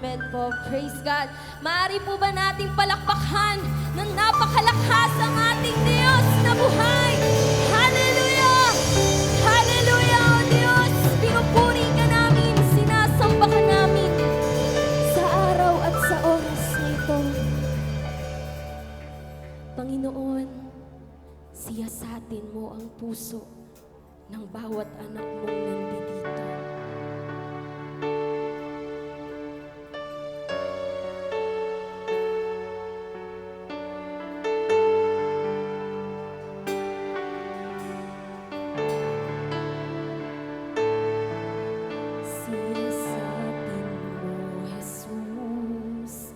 Amen po. Praise God. Maaari po ba nating palakpakan ng napakalakas ang ating Diyos na buhay? Hallelujah! Hallelujah, O Diyos! Pinupuri ka namin, sinasamba ka namin sa araw at sa oras na ito. Panginoon, siyasatin mo ang puso ng bawat anak mong nandito. Siyasatin mo, Jesus,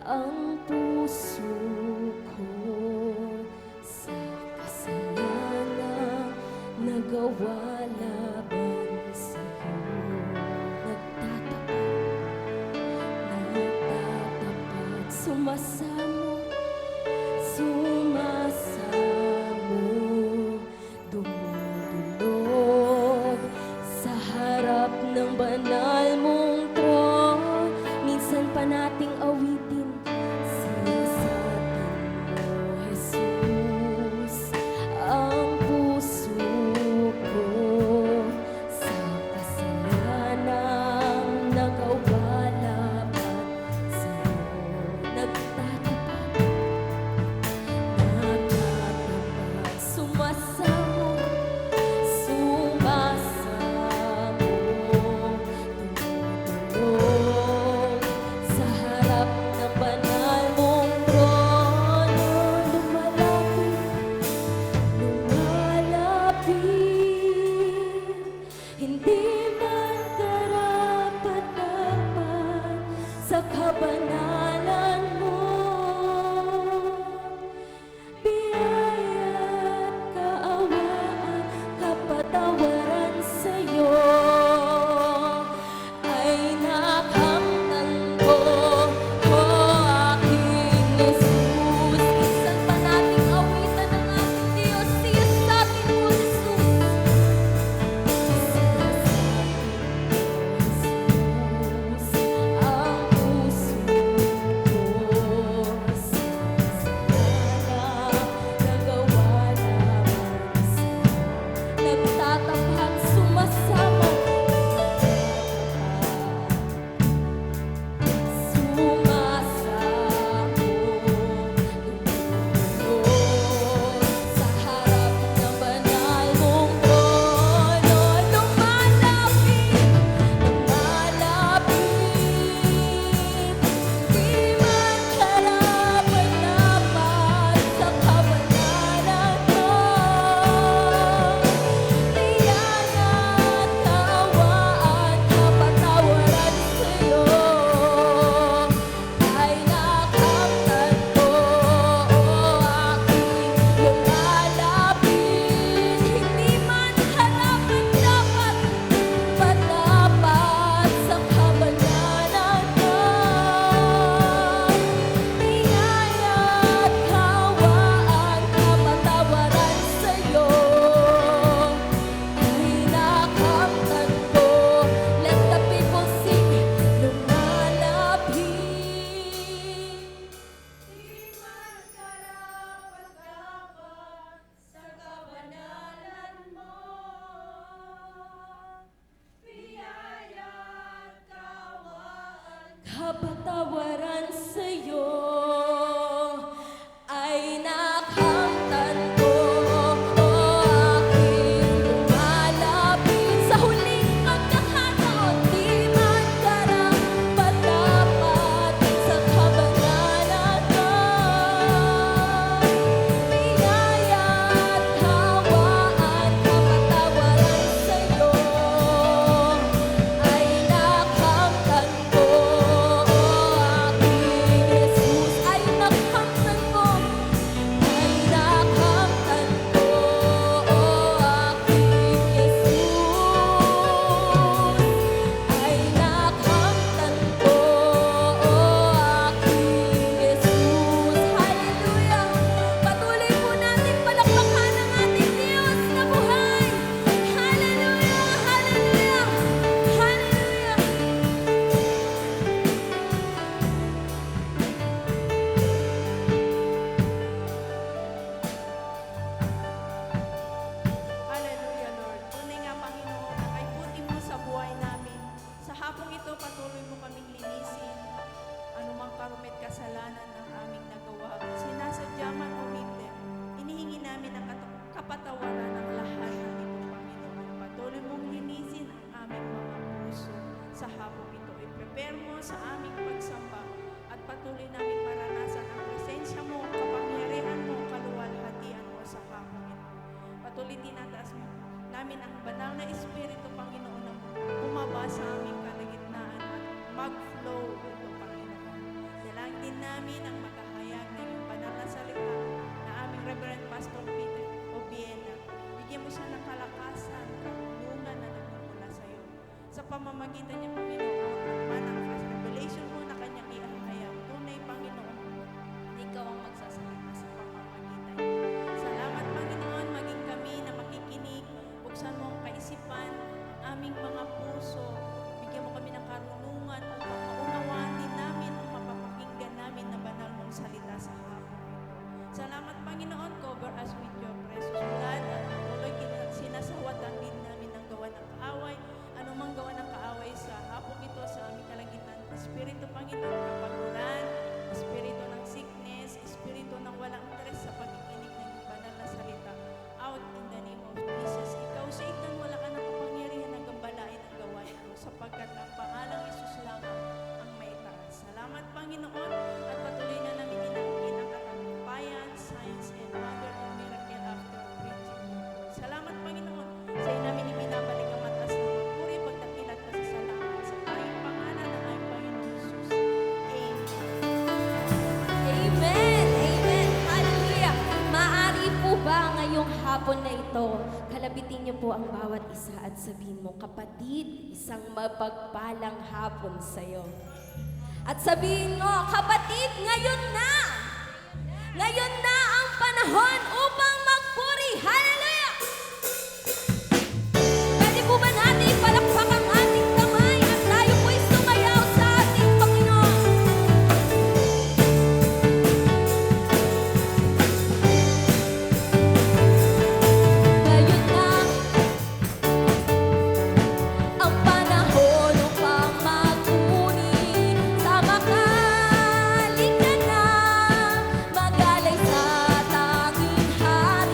ang puso ko sa kasalanan nagawa laban sa'yo. Nagtatapat, sumasamo, dumudulog sa harap ng banal mong trono. Minsan pa nating awitin, siyasatin mo, Jesus, ang puso ko sa kasalanan nagawa laban sa'yo. Nagtatapat, sa aming pagsamba at patuloy namin maranasan ang presensya mo, kapangyarihan mo, kaluwalhatian mo sa hapon ito. Patuloy tinataas mo namin ang banal na Espiritu, Panginoon, na bumaba sa aming kalagitnaan at mag-flow ito, Panginoon. Dalangin din namin ang makahayag ng iyong banal na salita na aming Reverend Pastor Peter Obiena. Bigyan mo siya ng kalakasan, karunungan na nagmumula sa iyo. Sa pamamagitan niya, Panginoon, at manifest revelation mo na kanyang iahayag. Tunay, Panginoon, na ikaw ang magsasalita sa pamamagitan niya. Salamat, Panginoon, maging kami na makikinig. Buksan mo ang kaisipan, aming mga puso. Bigyan mo kami ng karunungan upang maunawaan din namin ang mapapakinggan namin na banal mong salita sa hapon. Salamat, Panginoon, cover us with your precious blood at tuloy sinasawatan din namin ang gawa ng kaaway, anumang gawa ng kaaway sa hapong ito sa aming kalagitan. Espiritu, Panginoon, kapaguran, espiritu ng sickness, espiritu ng walang interes sa pagkikinig ng banal na salita. Out in the name of Jesus. Ikaw sa ikan, wala ka ng kapangyarihan na gambalain ang gawain mo sapagkat ang pangalang Isus lamang ang may taas. Salamat, Panginoon, at patuloy na namin inangkin ang katagumpayan, signs, and wonder and miracle after preaching your word. Salamat, Panginoon, sa iyo namin ibinabalik ang mataas na pagpuri, pagdakil at pasasalamat sa tayong pangalan ng aming Panginoon Jesus. Amen. Amen! Amen! Hallelujah! Maaari po ba ngayong hapon na ito, kalabitin niyo po ang bawat isa at sabihin mo, kapatid, isang mapagpalang hapon sa'yo. At sabihin mo, kapatid, ngayon na! Ngayon na ang panahon upang magpuri! Hallelujah! Pwede po ba natin palakpak ang ating kamay at tayo po'y sumayaw sa ating Panginoon? Ngayon na ang panahon upang magpuri. Sama ka, halika na, magalay sa tanging hari.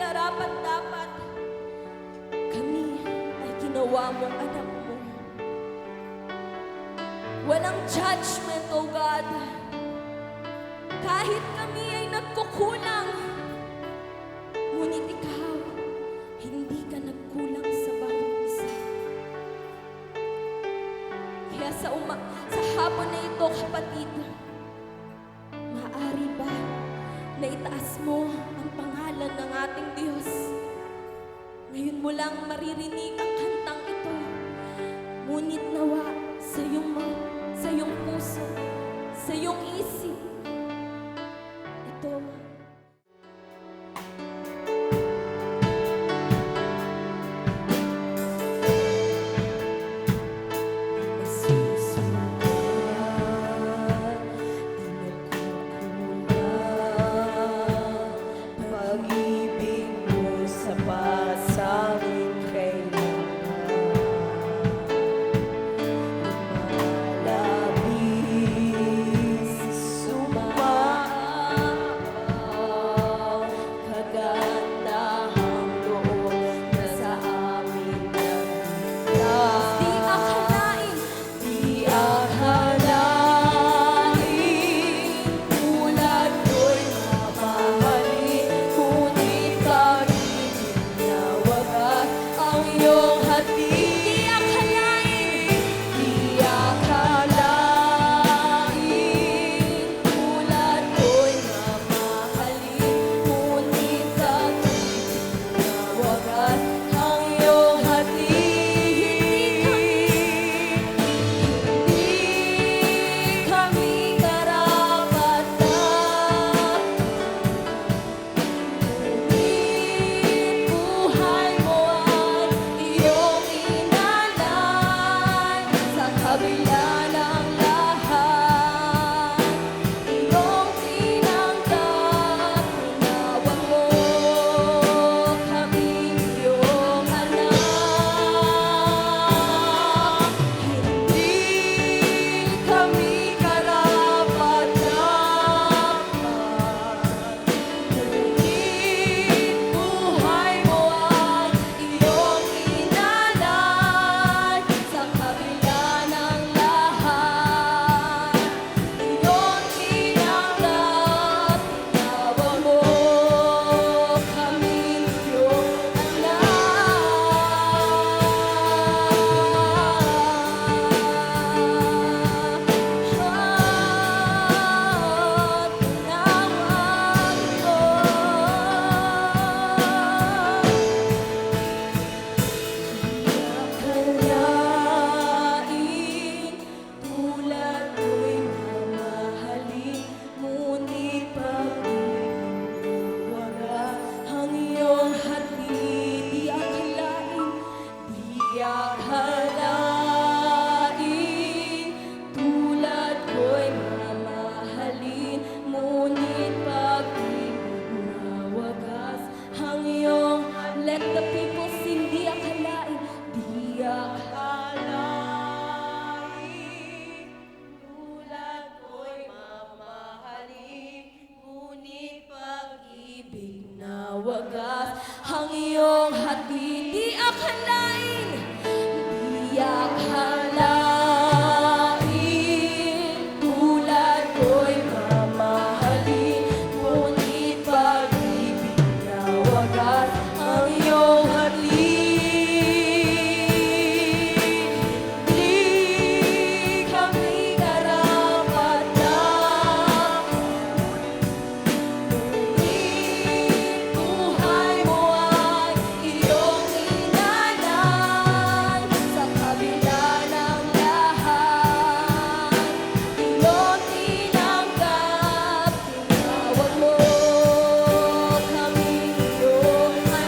karapat-dapat, kami ay ginawa mong anak mo. Walang judgment, O God. Kahit kami ay nagkukulang, ngunit ikaw, hindi ka nagkulang sa bawat isa. Kaya sa hapon na ito, kapatid, maaari ba na itaas mo ang pangalan ng ating Diyos? Ngayon mo lang maririnig ang kantang ito. Ngunit nawa sa iyong puso, sa iyong isip, ito. Pag-ibig mo sapat sa akin kailangan. Lumalabis, sumapaw, kagandahang doon na sa amin nagbigas. Di akalain, Di akalain, tulad ko'y mamahalin, ngunit pag-ibig na wagas ang iyong hati. di akalain, Di akalain, tulad ko'y mamahalin, ngunit pag-ibig na wagas ang iyong hati. Hindi kami karapat-dapat, ngunit buhay mo ay iyong inalay. Sa kabila ng lahat, iyong tinanggap, tinawag mo kaming iyong anak. Hindi kami karapat-dapat, ngunit buhay mo ay iyong inalay. Sa kabila ng lahat, iyong tinanggap, tinawag mo kaming iyong Akalain, tulad ko'y mamahalin, ngunit pag-ibig na wagas ang iyong hati. Di akalain, di akalain, tulad ko'y mamahalin, ngunit pag-ibig na wagas ang iyong hati. let the people sing, di akalain, Di akalain, tulad ko'y mamahalin, ngunit pag-ibig na wagas ang iyong hati. di akalain, Di akalain, tulad ko'y mamahalin, ngunit pag-ibig na wagas ang iyong hati. Di kami karapat-dapat, ngunit buhay mo ay iyong inalay. Sa kabila ng lahat, iyong tinanggap, tinawag mo kaming iyong anak.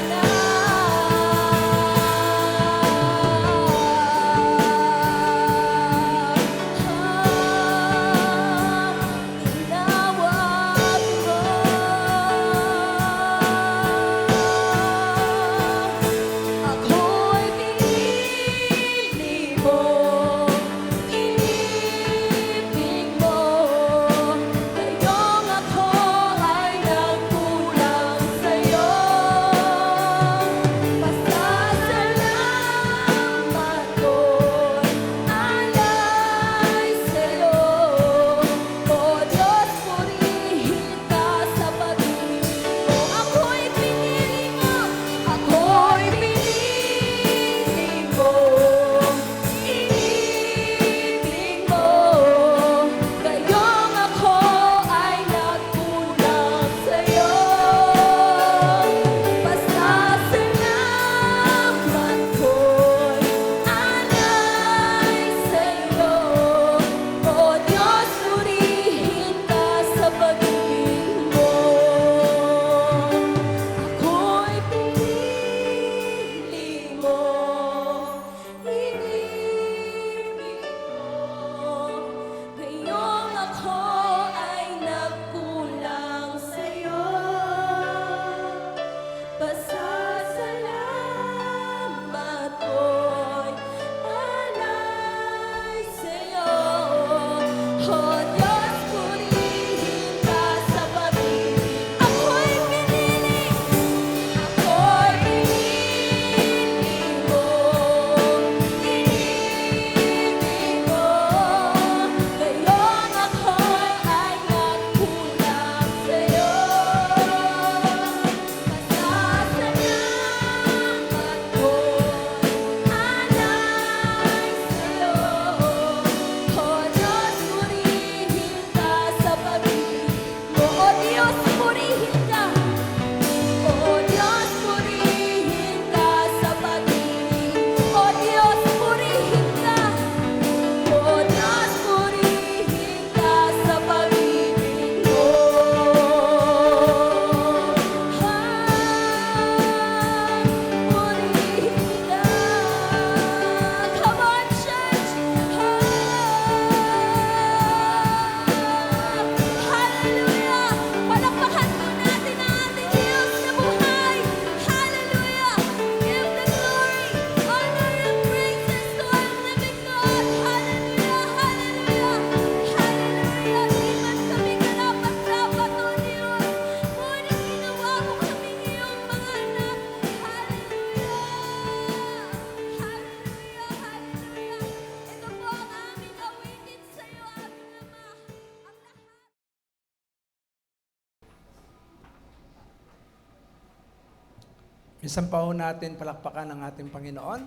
Minsan pa ho natin palakpakan ang ating Panginoon.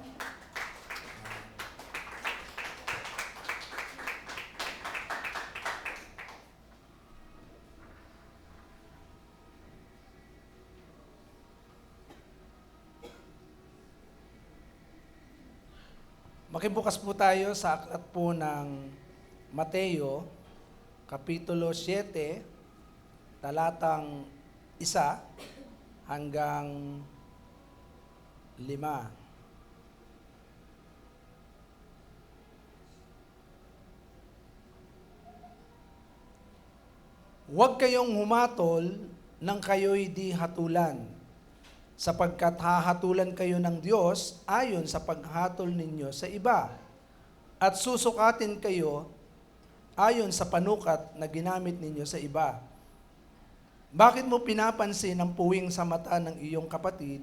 Makibukas po tayo sa aklat po ng Mateo, Kapitulo 7, talatang 1 hanggang 5. Huwag kayong humatol nang kayo'y di hatulan, sapagkat hahatulan kayo ng Diyos ayon sa paghatol ninyo sa iba, at susukatin kayo ayon sa panukat na ginamit ninyo sa iba. Bakit mo pinapansin ang puwing sa mata ng iyong kapatid,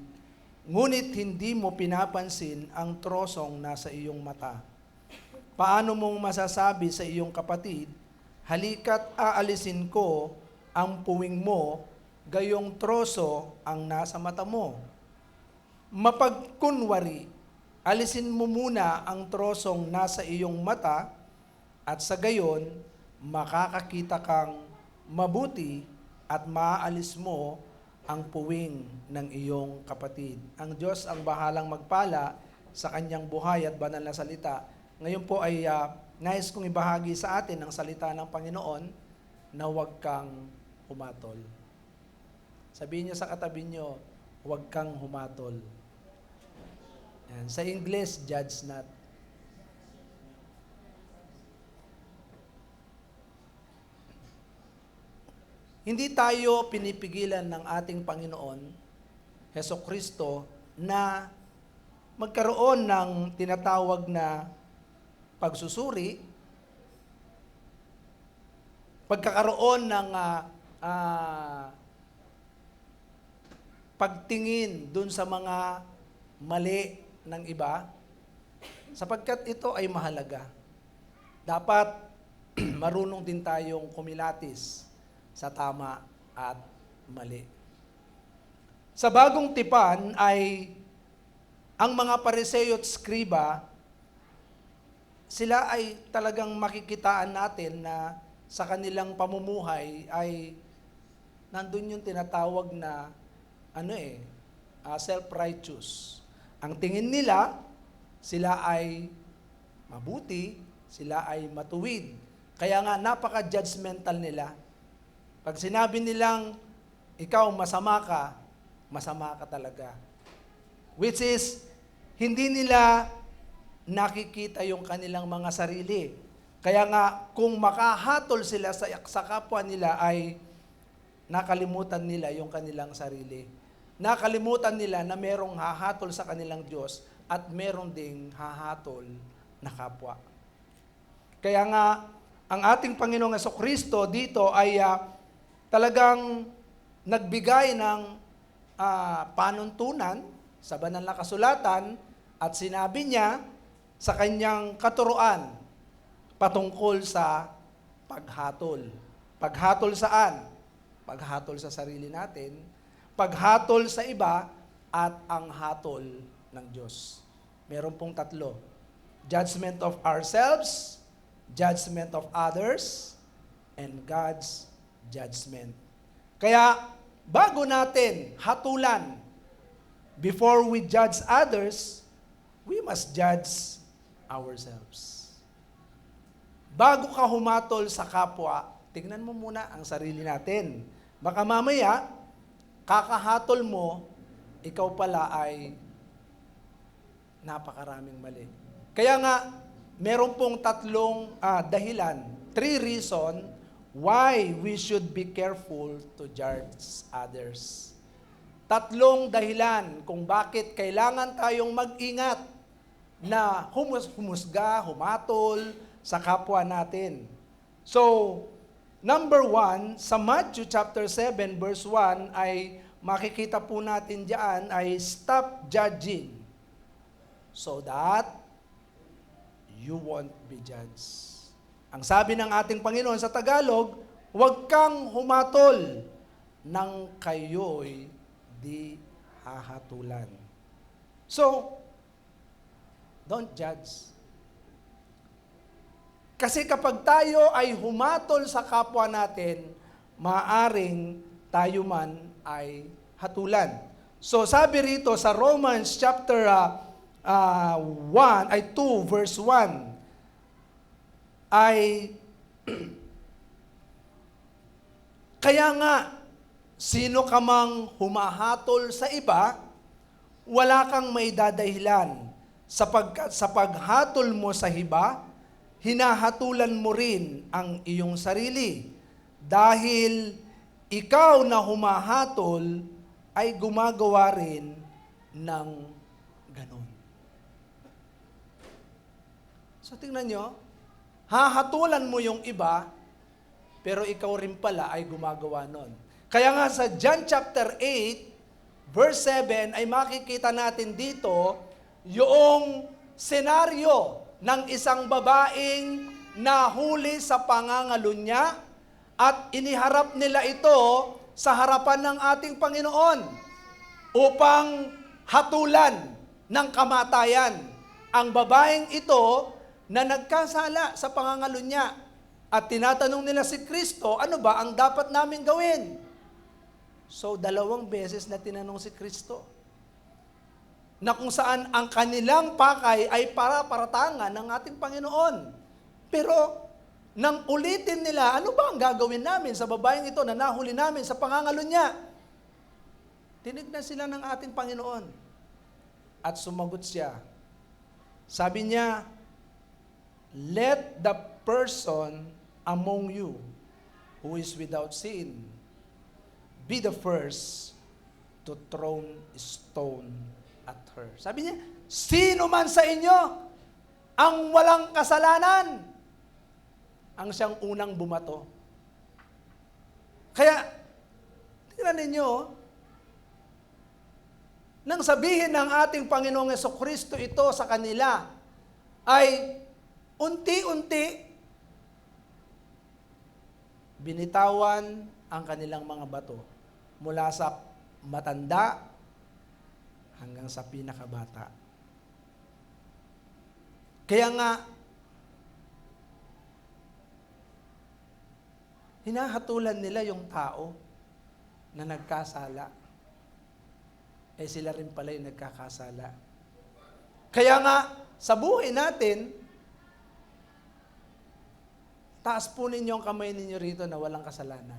ngunit hindi mo pinapansin ang trosong nasa iyong mata? Paano mong masasabi sa iyong kapatid, halika't aalisin ko ang puwing mo, gayong troso ang nasa mata mo? Mapagkunwari, alisin mo muna ang trosong nasa iyong mata, at sa gayon, makakakita kang mabuti at maaalis mo ang puwing ng iyong kapatid. Ang Diyos ang bahalang magpala sa kanyang buhay at banal na salita. Ngayon po ay nais kong ibahagi sa atin ang salita ng Panginoon na huwag kang humatol. Sabihin niyo sa katabi niyo, huwag kang humatol. Yan. Sa English, judge not. Hindi tayo pinipigilan ng ating Panginoon, Hesukristo, na magkaroon ng tinatawag na pagsusuri, pagkakaroon ng pagtingin dun sa mga mali ng iba, sapagkat ito ay mahalaga. Dapat marunong din tayong kumilatis sa tama at mali. Sa bagong tipan ay ang mga Pariseo at Skriba, sila ay talagang makikitaan natin na sa kanilang pamumuhay ay nandun yung tinatawag na self-righteous. Ang tingin nila, sila ay mabuti, sila ay matuwid. Kaya nga napaka-judgmental nila. Pag sinabi nilang ikaw masama ka talaga. Which is, hindi nila nakikita yung kanilang mga sarili. Kaya nga, kung makahatol sila sa kapwa nila ay nakalimutan nila yung kanilang sarili. Nakalimutan nila na merong hahatol sa kanilang Diyos at merong ding hahatol na kapwa. Kaya nga, ang ating Panginoong Hesukristo dito ay talagang nagbigay ng panuntunan sa banal na kasulatan at sinabi niya sa kanyang katuruan patungkol sa paghatol. Paghatol saan? Paghatol sa sarili natin, paghatol sa iba, at ang hatol ng Diyos. Meron pong tatlo. Judgment of ourselves, judgment of others, and God's judgment. Kaya, bago natin hatulan, before we judge others, we must judge ourselves. Bago ka humatol sa kapwa, tingnan mo muna ang sarili natin. Baka mamaya, kakahatol mo, ikaw pala ay napakaraming mali. Kaya nga, meron pong tatlong dahilan, 3 reasons why we should be careful to judge others. Tatlong dahilan kung bakit kailangan tayong mag-ingat na humusga, humatol sa kapwa natin. So, number 1, sa Matthew chapter 7 verse 1 ay makikita po natin diyan ay stop judging so that you won't be judged. Ang sabi ng ating Panginoon sa Tagalog, huwag kang humatol nang kayo'y di hahatulan. So, don't judge. Kasi kapag tayo ay humatol sa kapwa natin, maaring tayo man ay hatulan. So sabi rito sa Romans chapter 2 verse 1 ay kaya nga sino ka mang humahatol sa iba, wala kang maidadahilan sapagkat sa paghatol mo sa iba, hinahatulan mo rin ang iyong sarili. Dahil ikaw na humahatol ay gumagawa rin ng ganon. So tingnan nyo, hahatulan mo yung iba, pero ikaw rin pala ay gumagawa nun. Kaya nga sa John chapter 8, verse 7, ay makikita natin dito yung senaryo ng isang babaeng nahuli sa pangangalo niya at iniharap nila ito sa harapan ng ating Panginoon upang hatulan ng kamatayan ang babaeng ito na nagkasala sa pangangalo niya. At tinatanong nila si Kristo, ano ba ang dapat namin gawin? So, 2 beses na tinanong si Kristo na kung saan ang kanilang pakay ay para-paratangan ng ating Panginoon. Pero, nang ulitin nila, ano ba ang gagawin namin sa babaeng ito na nahuli namin sa pangangalo niya? Tinignan sila ng ating Panginoon. At sumagot siya. Sabi niya, let the person among you who is without sin be the first to throw a stone at her. Sabi niya, sino man sa inyo ang walang kasalanan, ang siyang unang bumato. Kaya, tingnan ninyo, nang sabihin ng ating Panginoong Jesucristo ito sa kanila, ay unti-unti binitawan ang kanilang mga bato mula sa matanda hanggang sa pinakabata. Kaya nga, hinahatulan nila yung tao na nagkasala. Eh sila rin pala yung nagkakasala. Kaya nga, sa buhay natin, taas po ninyo ang kamay ninyo rito na walang kasalanan.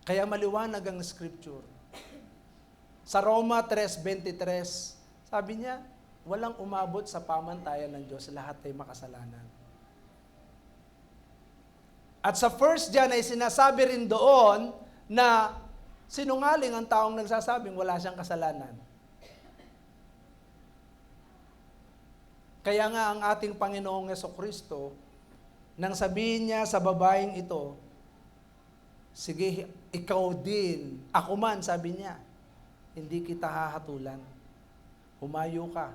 Kaya maliwanag ang scripture. Sa Roma 3:23, sabi niya, walang umabot sa pamantayan ng Diyos, lahat ay makasalanan. At sa 1 John ay sinasabi rin doon na sinungaling ang taong nagsasabing wala siyang kasalanan. Kaya nga ang ating Panginoong Jesucristo, nang sabihin niya sa babaeng ito, sige, ikaw din, ako man, sabi niya, hindi kita hahatulan. Humayo ka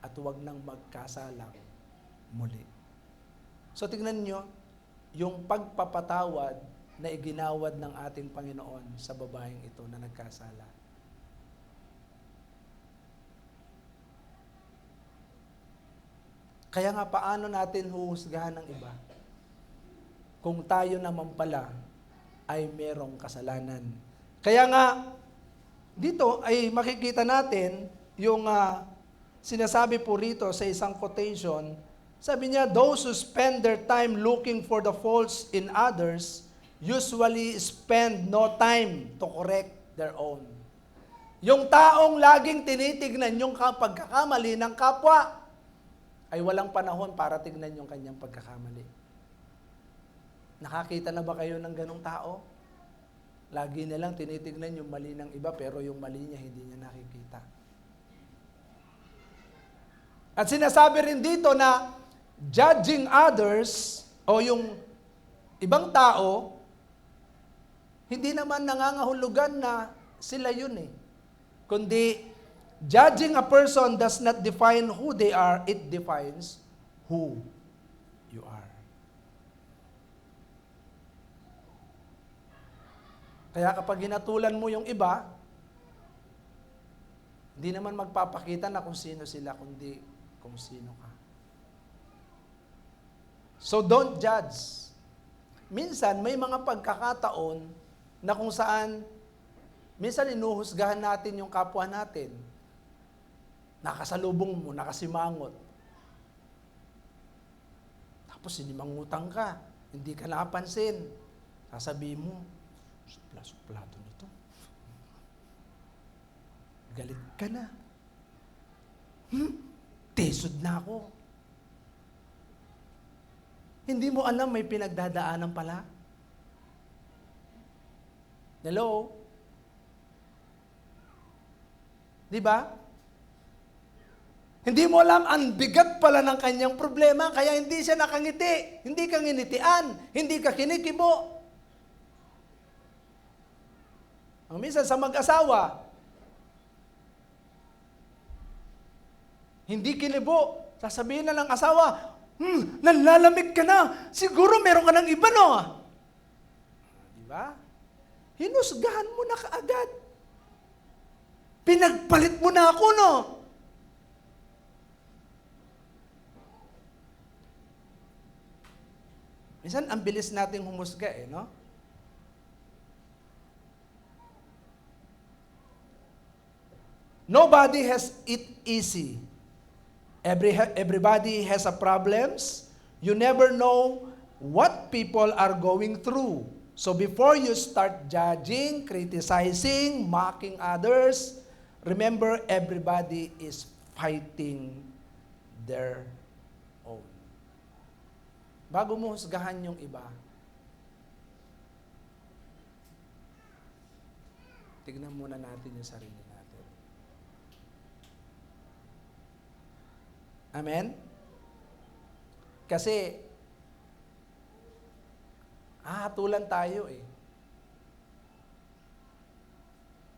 at huwag nang magkasala muli. So tingnan niyo, yung pagpapatawad na iginawad ng ating Panginoon sa babaeng ito na nagkasala. Kaya nga, paano natin huhusgahan ng iba kung tayo naman pala ay merong kasalanan? Kaya nga, dito ay makikita natin yung sinasabi po rito sa isang quotation. Sabi niya, those who spend their time looking for the faults in others usually spend no time to correct their own. Yung taong laging tinitignan yung pagkakamali ng kapwa ay walang panahon para tignan yung kanyang pagkakamali. Nakakita na ba kayo ng ganong tao? Lagi nilang tinitignan yung mali ng iba pero yung mali niya hindi niya nakikita. At sinasabi rin dito na judging others o yung ibang tao, hindi naman nangangahulugan na sila yun eh. Kundi, judging a person does not define who they are, it defines who you are. Kaya kapag hinatulan mo yung iba, hindi naman magpapakita na kung sino sila, kundi kung sino ka. So don't judge. Minsan, may mga pagkakataon na kung saan, minsan inuhusgahan natin yung kapwa natin. Nakasalubong mo, nakasimangot. Tapos sinimangutang ka, hindi ka napansin. Sasabihin mo, supla-suplado nito. Galit ka na. Tesod na ako. Hindi mo alam may pinagdadaanan pala. Hello? Di ba? Hindi mo alam, ang bigat pala ng kanyang problema, kaya hindi siya nakangiti. Hindi ka nginitian. Hindi ka kinikibo. Ang minsan sa mag-asawa, hindi kinibo. Sasabihin na ng asawa, nanlalamig ka na. Siguro meron ka ng iba, no? Di ba? Hinusgahan mo na kaagad. Pinagpalit mo na ako, no? Minsan, ang bilis nating humusga, no? Nobody has it easy. Everybody has a problems. You never know what people are going through. So before you start judging, criticizing, mocking others, remember everybody is fighting their own. Bago mo husgahan yung iba, tignan muna natin yung sarili natin. Amen? Kasi, hatulan tayo eh.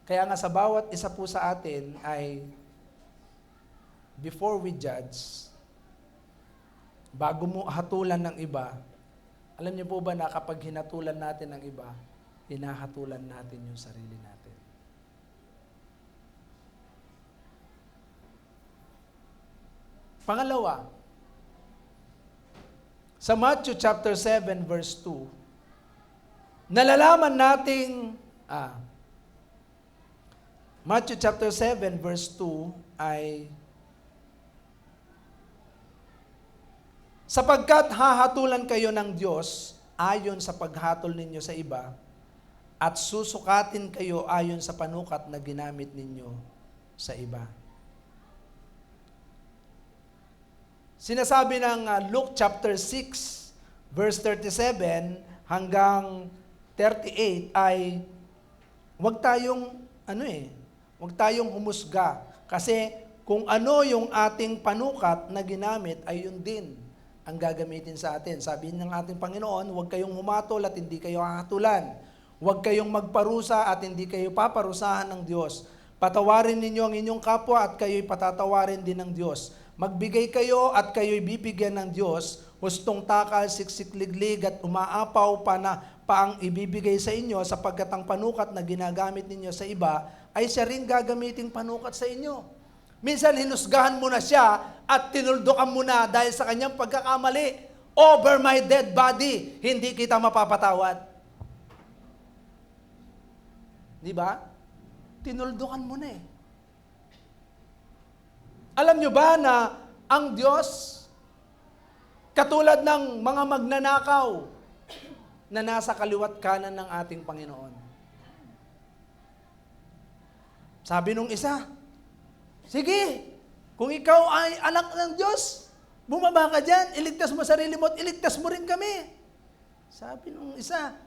Kaya nga sa bawat isa po sa atin ay, before we judge, bago mo hatulan ng iba, alam niyo po ba na kapag hinatulan natin ng iba, hinahatulan natin yung sarili natin. Pangalawa, sa Matthew chapter 7 verse 2, nalalaman nating, Matthew chapter 7 verse 2 ay, sapagkat hahatulan kayo ng Diyos ayon sa paghatol ninyo sa iba, at susukatin kayo ayon sa panukat na ginamit ninyo sa iba. Sinasabi ng Luke chapter 6, verse 37 hanggang 38 ay huwag tayong humusga. Kasi kung ano yung ating panukat na ginamit ay yun din ang gagamitin sa atin. Sabi ng ating Panginoon, huwag kayong humatol at hindi kayo hahatulan. Huwag kayong magparusa at hindi kayo paparusahan ng Diyos. Patawarin ninyo ang inyong kapwa at kayo'y patatawarin din ng Diyos. Magbigay kayo at kayo'y bibigyan ng Diyos, hustong takal, siksik-liglig at umaapaw pa ang ibibigay sa inyo, sapagkat ang panukat na ginagamit ninyo sa iba ay siya rin gagamiting panukat sa inyo. Minsan hinusgahan mo na siya at tinuldukan mo na dahil sa kanyang pagkakamali. Over my dead body, hindi kita mapapatawad. Di ba? Tinuldukan mo na eh. Alam nyo ba na ang Diyos, katulad ng mga magnanakaw na nasa kaliwat kanan ng ating Panginoon. Sabi nung isa, sige, kung ikaw ay anak ng Diyos, bumaba ka dyan, iligtas mo sarili mo at iligtas mo rin kami. Sabi nung isa,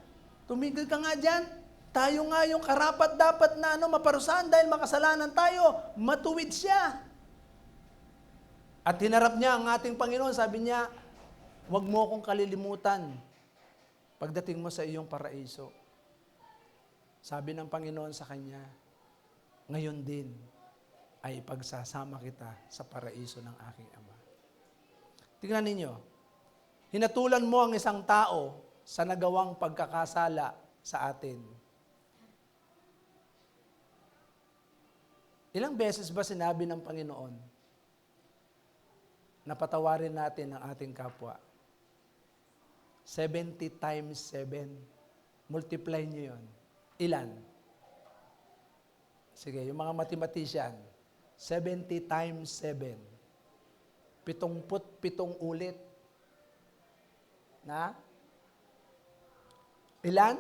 tumigil ka nga dyan, tayo nga yung karapat-dapat na maparusahan dahil makasalanan tayo, matuwid siya. At hinarap niya ang ating Panginoon, sabi niya, huwag mo akong kalilimutan pagdating mo sa iyong paraiso. Sabi ng Panginoon sa kanya, ngayon din ay pagsasama kita sa paraiso ng aking Ama. Tingnan ninyo, hinatulan mo ang isang tao sa nagawang pagkakasala sa atin. Ilang beses ba sinabi ng Panginoon na patawarin natin ang ating kapwa? 70 times 7. Multiply nyo yun. Ilan? Sige, yung mga mathematician. 70 times 7. 77 ulit. Na? Ilan?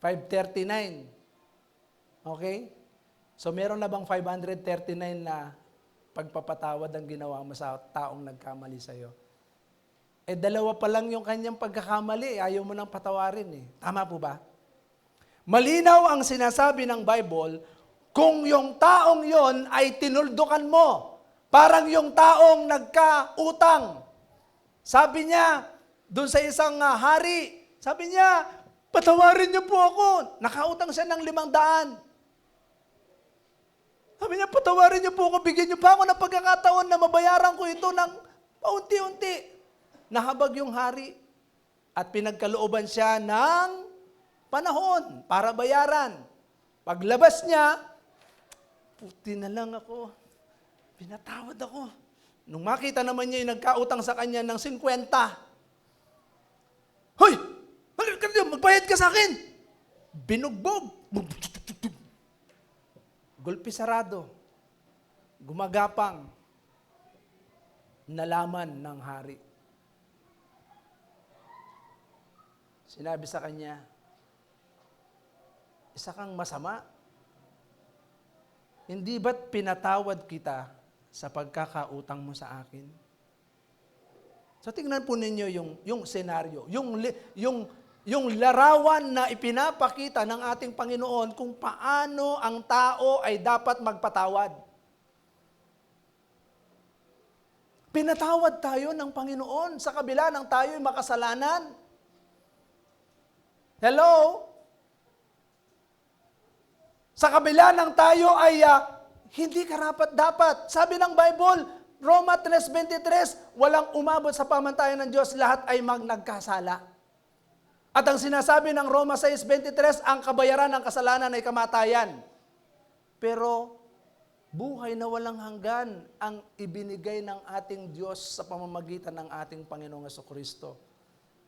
539. Okay? So meron na bang 539 na pagpapatawad ang ginawa mo sa taong nagkamali sa'yo? Dalawa pa lang yung kanyang pagkakamali, ayaw mo nang patawarin eh. Tama po ba? Malinaw ang sinasabi ng Bible, kung yung taong yon ay tinuldukan mo, parang yung taong nagkautang. Sabi niya, doon sa isang hari, sabi niya, patawarin niyo po ako. Nakautang siya ng 500. Sabi niya, patawarin niyo po ako, bigyan niyo pa ako ng pagkakataon na mabayaran ko ito ng paunti-unti. Nahabag yung hari at pinagkalooban siya ng panahon para bayaran. Paglabas niya, puti na lang ako. Pinatawad ako. Nung makita naman niya yung nagkautang sa kanya ng 50. Hoy! Magbayad ka sa akin! Binugbog. Gulpi sarado. Gumagapang. Nalaman ng hari. Sinabi sa kanya, isa kang masama. Hindi ba't pinatawad kita sa pagkakautang mo sa akin? So tingnan po ninyo yung senaryo, yung larawan na ipinapakita ng ating Panginoon kung paano ang tao ay dapat magpatawad. Pinatawad tayo ng Panginoon sa kabila ng tayo'y makasalanan. Hello? Sa kabila ng tayo ay hindi karapat-dapat. Sabi ng Bible, Roma 3:23, walang umabot sa pamantayan ng Diyos, lahat ay nagkasala. At ang sinasabi ng Roma 6:23, ang kabayaran ng kasalanan ay kamatayan. Pero buhay na walang hanggan ang ibinigay ng ating Diyos sa pamamagitan ng ating Panginoong Jesucristo.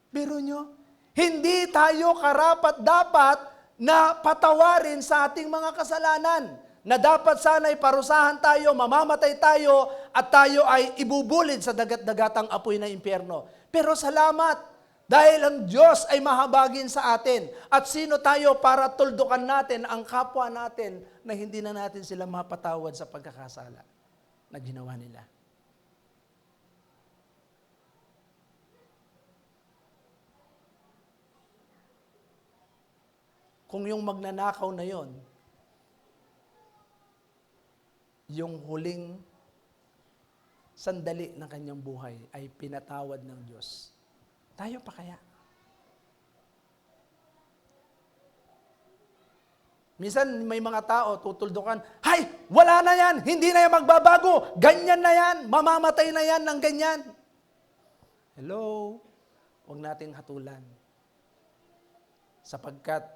Pero nyo, hindi tayo karapat-dapat na patawarin sa ating mga kasalanan, na dapat sana'y parusahan tayo, mamamatay tayo, at tayo ay ibubulid sa dagat-dagatang apoy na impyerno. Pero salamat, dahil ang Diyos ay mahabagin sa atin. At sino tayo para tuldukan natin ang kapwa natin na hindi na natin sila mapatawad sa pagkakasala na ginawa nila. Kung yung magnanakaw na yon, yung huling sandali ng kanyang buhay ay pinatawad ng Diyos, tayo pa kaya? Minsan may mga tao tutuldukan, hay, wala na yan, hindi na yan magbabago, ganyan na yan, mamamatay na yan ng ganyan. Hello? Huwag nating hatulan. Sapagkat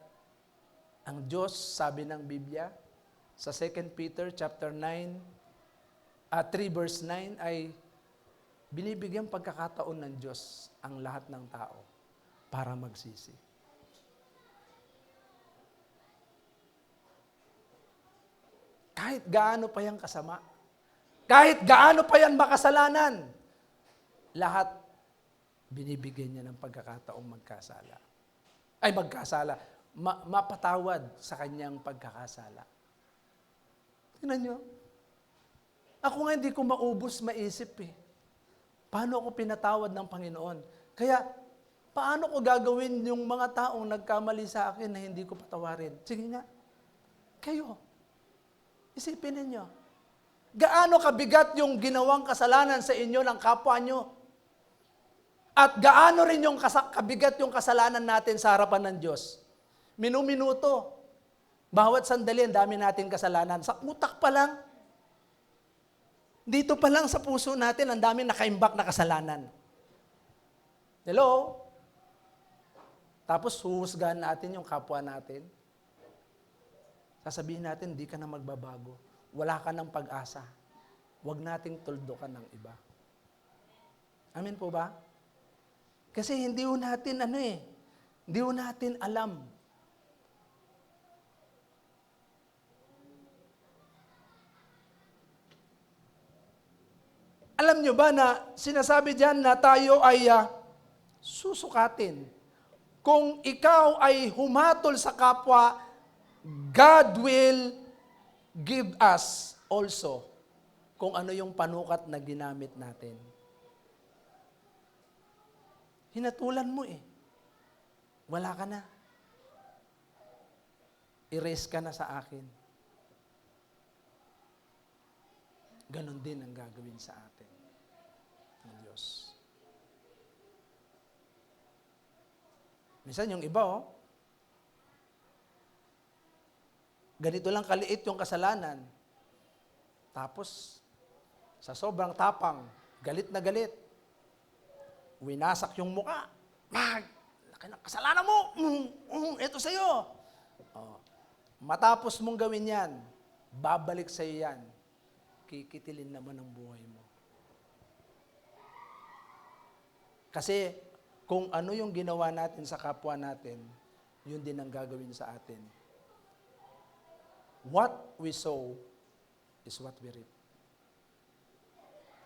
ang Diyos, sabi ng Biblia, sa 2 Peter chapter 9, 3 verse 9, ay binibigyan pagkakataon ng Diyos ang lahat ng tao para magsisi. Kahit gaano pa yan kasama, kahit gaano pa yan makasalanan, lahat binibigyan niya ng pagkakataong mapatawad sa kanyang pagkakasala. Tingnan nyo, ako nga hindi ko maubos maisip paano ako pinatawad ng Panginoon? Kaya, paano ko gagawin yung mga taong nagkamali sa akin na hindi ko patawarin? Sige nga, kayo, isipin ninyo, gaano kabigat yung ginawang kasalanan sa inyo ng kapwa nyo? At gaano rin yung kabigat yung kasalanan natin sa harapan ng Diyos? Minuminuto. Bawat sandali, ang dami natin kasalanan. Sa utak pa lang, dito pa lang sa puso natin, ang dami nakaimbak na kasalanan. Hello? Tapos huhusgahan natin yung kapwa natin. sasabihin natin, di ka na magbabago. Wala ka ng pag-asa. Huwag nating tuldukan ng iba. Amen po ba? Kasi hindi ho natin hindi ho natin alam. Alam nyo ba na sinasabi diyan na tayo ay susukatin. Kung ikaw ay humatol sa kapwa, God will give us also kung ano yung panukat na ginamit natin. Hinatulan mo Wala ka na. Erase ka na sa akin. Ganon din ang gagawin sa atin ng Diyos. Minsan yung iba, ganito lang kaliit yung kasalanan. Tapos, sa sobrang tapang, galit na galit. Winasak yung muka. Laki ng kasalanan mo. Ito sa'yo. Matapos mong gawin yan, babalik sa'yo yan. Kikitilin naman ang buhay mo. Kasi kung ano yung ginawa natin sa kapwa natin, yun din ang gagawin sa atin. What we sow is what we reap.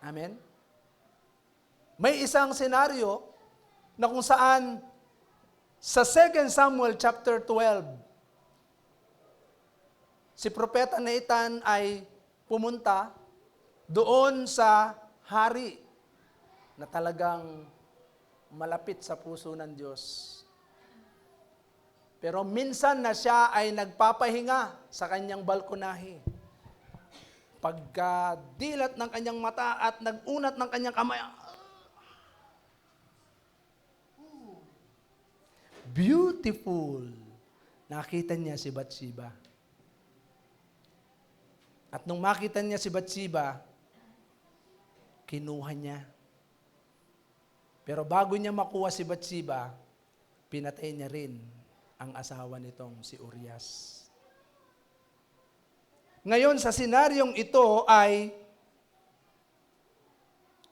Amen? May isang senaryo na kung saan sa 2 Samuel chapter 12, si Propeta Nathan ay pumunta doon sa hari na talagang malapit sa puso ng Diyos. Pero minsan na siya ay nagpapahinga sa kanyang balkonahe. Pagkadilat ng kanyang mata at nagunat ng kanyang kamay, beautiful. Nakita niya si Bathsheba. At nung makita niya si Bathsheba, kinuha niya. Pero bago niya makuha si Bathsheba, pinatay niya rin ang asawa nitong si Urias. Ngayon, sa senaryong ito ay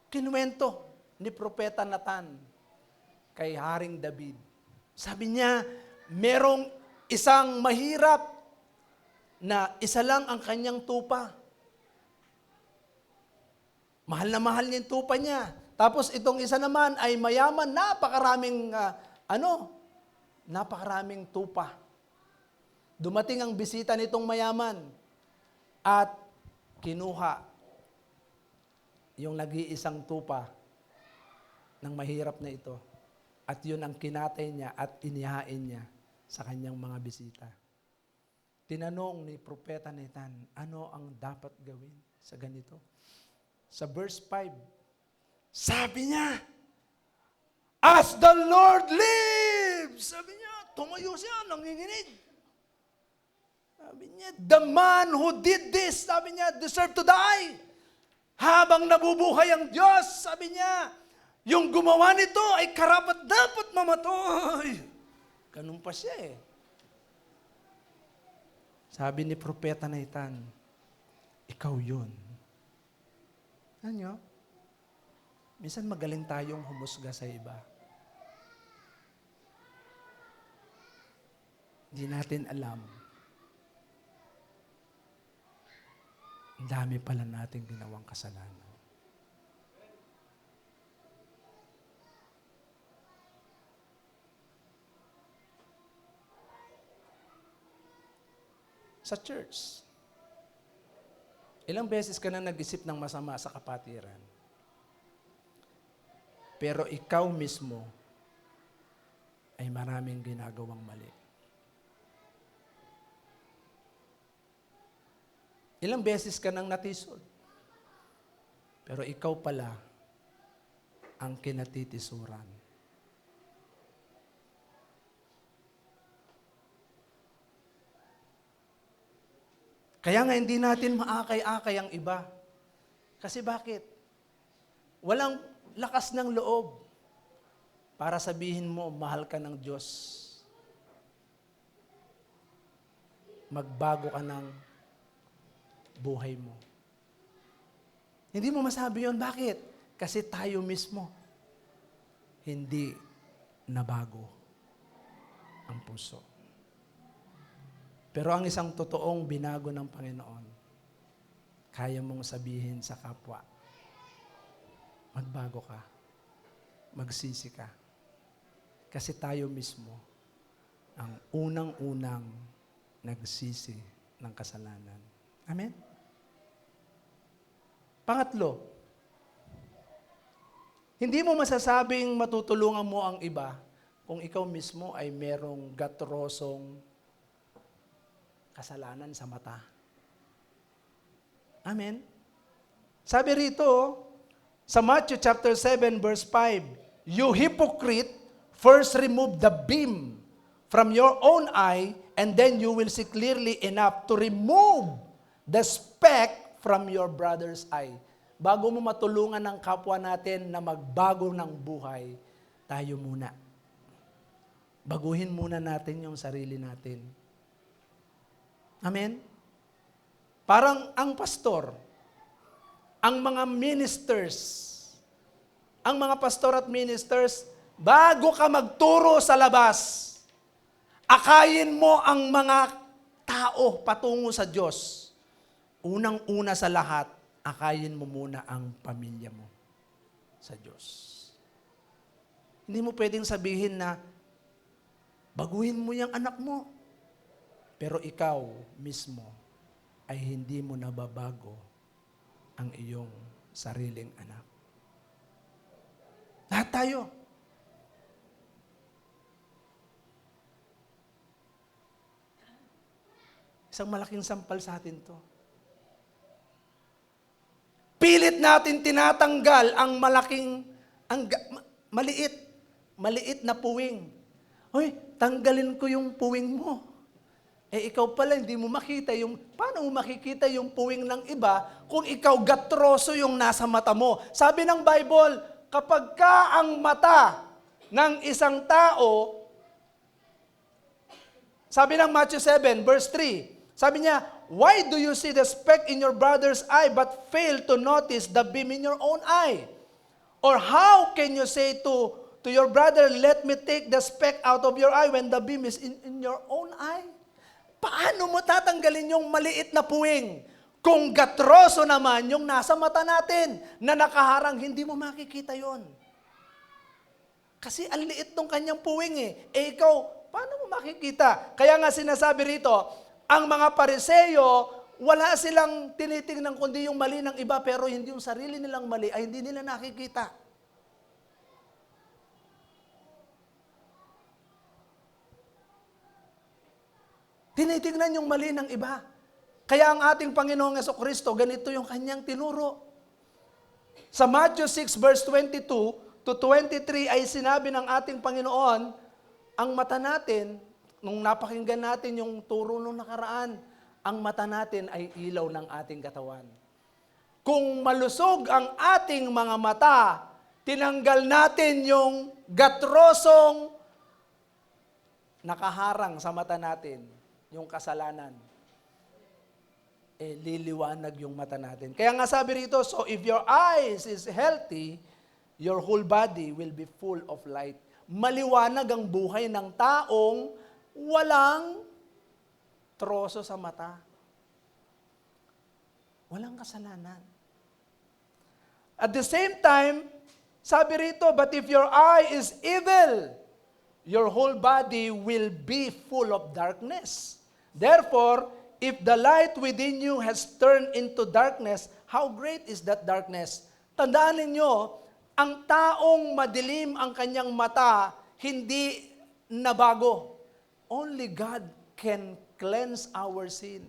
kinuwento ni Propeta Nathan kay Haring David. Sabi niya, merong isang mahirap na isa lang ang kanyang tupa. Mahal na mahal niya yung tupa niya. Tapos itong isa naman ay mayaman, napakaraming tupa. Dumating ang bisita nitong mayaman at kinuha yung nag-iisang tupa ng mahirap na ito. At yun ang kinatay niya at inihain niya sa kanyang mga bisita. Tinanong ni Propeta Nathan, ano ang dapat gawin sa ganito? Sa verse 5, sabi niya, as the Lord lives! Sabi niya, tumayo siya, nanginginig. Sabi niya, the man who did this, sabi niya, deserved to die. Habang nabubuhay ang Diyos, sabi niya, yung gumawa nito ay karapat-dapat mamatay. Ganun pa siya Sabi ni Propeta Nathan, ikaw yun. Ano? Minsan magaling tayong humusga sa iba. Hindi natin alam. Ang dami pala nating ginawang kasalanan. Sa church, ilang beses ka na nag-isip ng masama sa kapatiran. Pero ikaw mismo ay maraming ginagawang mali. Ilang beses ka nang natisod. Pero ikaw pala ang kinatitisuran. Kaya nga hindi natin maakay-akay ang iba. Kasi bakit? Walang lakas ng loob para sabihin mo, mahal ka ng Diyos. magbago ka ng buhay mo. Hindi mo masabi yon. Bakit? Kasi tayo mismo hindi nabago ang puso. Pero ang isang totoong binago ng Panginoon, kaya mong sabihin sa kapwa, magbago ka, magsisi ka. Kasi tayo mismo ang unang-unang nagsisi ng kasalanan. Amen? Pangatlo, hindi mo masasabing matutulungan mo ang iba kung ikaw mismo ay merong gatrosong kasalanan sa mata. Amen? Sabi rito, sa Matthew chapter 7 verse 5, "You hypocrite, first remove the beam from your own eye, and then you will see clearly enough to remove the speck from your brother's eye." Bago mo matulungan ng kapwa natin na magbago ng buhay, tayo muna. Baguhin muna natin yung sarili natin. Amen? Parang ang pastor, ang mga ministers, ang mga pastor at ministers, bago ka magturo sa labas, akayin mo ang mga tao patungo sa Diyos. Unang-una sa lahat, akayin mo muna ang pamilya mo sa Diyos. Hindi mo pwedeng sabihin na, baguhin mo yung anak mo. Pero ikaw mismo ay hindi mo nababago ang iyong sariling anak. Lahat tayo. Isang malaking sampal sa atin to. Pilit natin tinatanggal ang maliit na puwing. Hoy, tanggalin ko yung puwing mo. Ikaw pala hindi mo makita paano mo makikita yung puwing ng iba kung ikaw gatroso yung nasa mata mo? Sabi ng Bible, kapag ka ang mata ng isang tao, sabi ng Matthew 7 verse 3, sabi niya, "Why do you see the speck in your brother's eye but fail to notice the beam in your own eye? Or how can you say to your brother, 'Let me take the speck out of your eye,' when the beam is in your own eye?" Paano mo tatanggalin yung maliit na puwing? Kung gatroso naman yung nasa mata natin na nakaharang, hindi mo makikita yon. Kasi ang liit ng kanyang puwing ikaw, paano mo makikita? Kaya nga sinasabi rito, ang mga Pariseyo, wala silang tinitingnan kundi yung mali ng iba, pero hindi yung sarili nilang mali ay hindi nila nakikita. Tinitingnan yung mali ng iba. Kaya ang ating Panginoong Jesucristo, ganito yung kanyang tinuro. Sa Matthew 6 verse 22 to 23 ay sinabi ng ating Panginoon, ang mata natin, nung napakinggan natin yung turo nung nakaraan, ang mata natin ay ilaw ng ating katawan. Kung malusog ang ating mga mata, tinanggal natin yung gatrosong nakaharang sa mata natin, yung kasalanan, liliwanag yung mata natin. Kaya nga sabi rito, so if your eyes is healthy, your whole body will be full of light. Maliwanag ang buhay ng taong walang troso sa mata. Walang kasalanan. At the same time, sabi rito, but if your eye is evil, your whole body will be full of darkness. Therefore, if the light within you has turned into darkness, how great is that darkness? Tandaan ninyo, ang taong madilim ang kanyang mata, hindi nabago. Only God can cleanse our sin.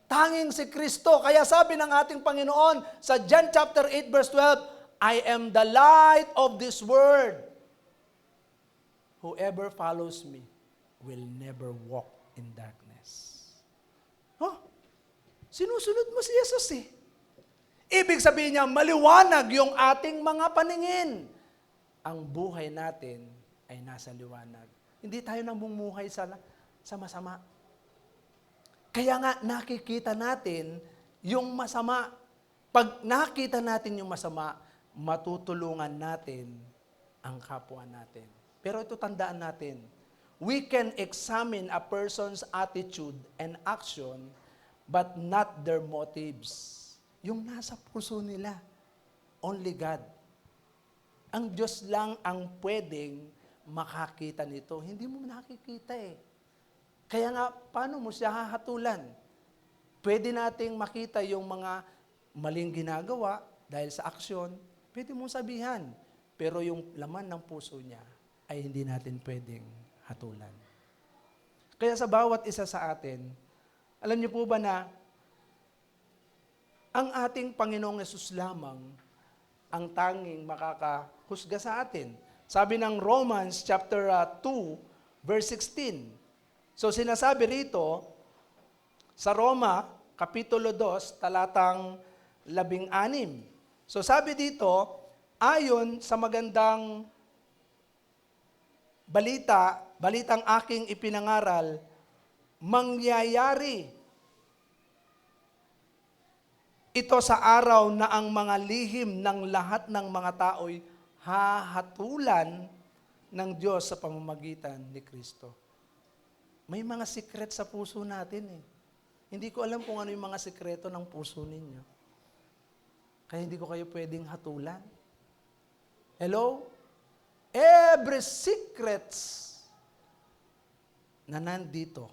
Tanging si Kristo. Kaya sabi ng ating Panginoon sa John chapter 8 verse 12, I am the light of this world. Whoever follows me will never walk in darkness. Sinusunod mo si Jesus Ibig sabihin niya, maliwanag yung ating mga paningin. Ang buhay natin ay nasa liwanag. Hindi tayo namumuhay sa masama. Kaya nga nakikita natin yung masama. Pag nakita natin yung masama, matutulungan natin ang kapwa natin. Pero ito tandaan natin, we can examine a person's attitude and action, but not their motives. Yung nasa puso nila, only God. Ang Diyos lang ang pwedeng makakita nito. Hindi mo nakikita eh. Kaya nga, paano mo siya hahatulan? Pwede nating makita yung mga maling ginagawa dahil sa aksyon. Pwede mong sabihan. Pero yung laman ng puso niya ay hindi natin pwedeng hatulan. Kaya sa bawat isa sa atin, alam niyo po ba na ang ating Panginoong Yesus lamang ang tanging makakahusga sa atin. Sabi ng Romans chapter 2, verse 16. So sinasabi rito, sa Roma, Kapitulo 2, talatang 16. So sabi dito, ayon sa magandang balitang aking ipinangaral, mangyayari ito sa araw na ang mga lihim ng lahat ng mga tao'y hahatulan ng Diyos sa pamamagitan ni Kristo. May mga secret sa puso natin eh. Hindi ko alam kung ano yung mga sikreto ng puso ninyo. Kaya hindi ko kayo pwedeng hatulan. Hello? Every secrets na nandito,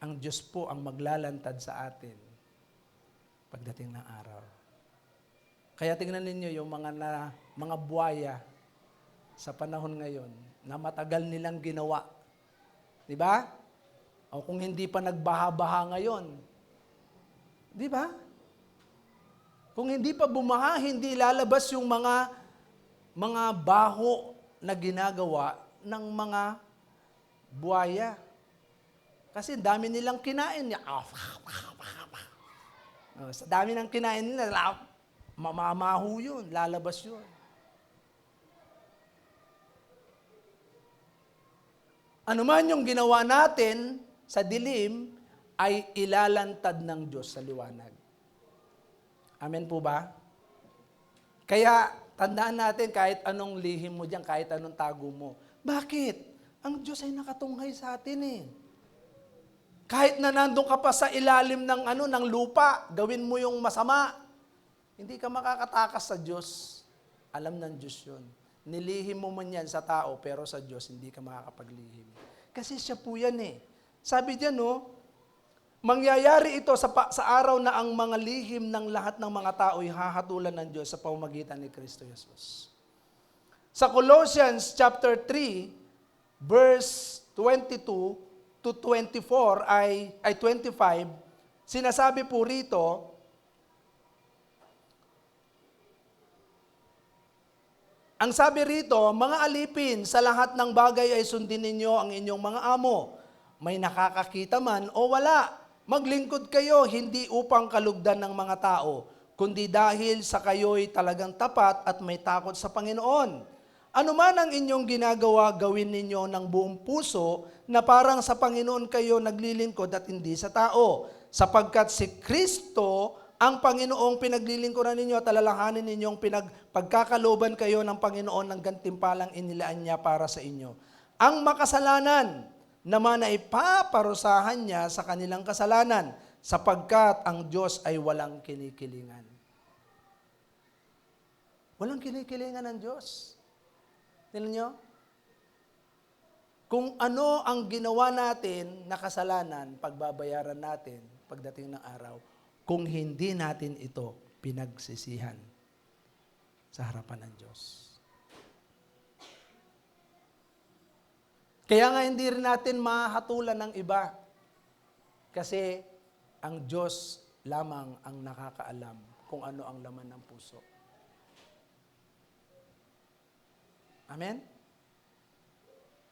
ang Diyos po ang maglalantad sa atin pagdating ng araw. Kaya tingnan ninyo yung mga buwaya sa panahon ngayon na matagal nilang ginawa. Di ba? O kung hindi pa nagbaha-baha ngayon. Di ba? Kung hindi pa bumaha, hindi lalabas yung mga baho na ginagawa ng mga buwaya. Kasi dami nilang kinain. Sa dami ng kinain nila, mamamaho yun, lalabas yun. Ano man yung ginawa natin sa dilim, ay ilalantad ng Diyos sa liwanag. Amen po ba? Kaya, tandaan natin kahit anong lihim mo diyan, kahit anong tago mo. Bakit? Ang Diyos ay nakatunghay sa atin eh. Kahit na nandun ka pa sa ilalim ng lupa, gawin mo yung masama, hindi ka makakatakas sa Diyos. Alam ng Diyos yun. Nilihim mo man yan sa tao, pero sa Diyos, hindi ka makakapaglihim. Kasi siya po yan eh. Sabi diyan, mangyayari ito sa araw na ang mga lihim ng lahat ng mga tao ay hahatulan ng Diyos sa pamamagitan ni Kristo Jesus. Sa Colossians chapter 3, verse 22 to 24 ay 25, sinasabi po rito, ang sabi rito, mga alipin, sa lahat ng bagay ay sundin ninyo ang inyong mga amo. May nakakakita man o wala, maglingkod kayo hindi upang kalugdan ng mga tao, kundi dahil sa kayo'y talagang tapat at may takot sa Panginoon. Ano man ang inyong ginagawa, gawin ninyo ng buong puso na parang sa Panginoon kayo naglilingkod at hindi sa tao. Sapagkat si Kristo ang Panginoong pinaglilingkuran ninyo at alalahanin ninyong pagkakaloban kayo ng Panginoon ng gantimpalang inilaan niya para sa inyo. Ang makasalanan naman ay paparusahan niya sa kanilang kasalanan sapagkat ang Diyos ay walang kinikilingan. Walang kinikilingan ng Diyos. Tingnan niyo? Kung ano ang ginawa natin na kasalanan, pagbabayaran natin pagdating ng araw, kung hindi natin ito pinagsisihan sa harapan ng Diyos. Kaya nga hindi rin natin mahatulan ng iba. Kasi ang Diyos lamang ang nakakaalam kung ano ang laman ng puso. Amen?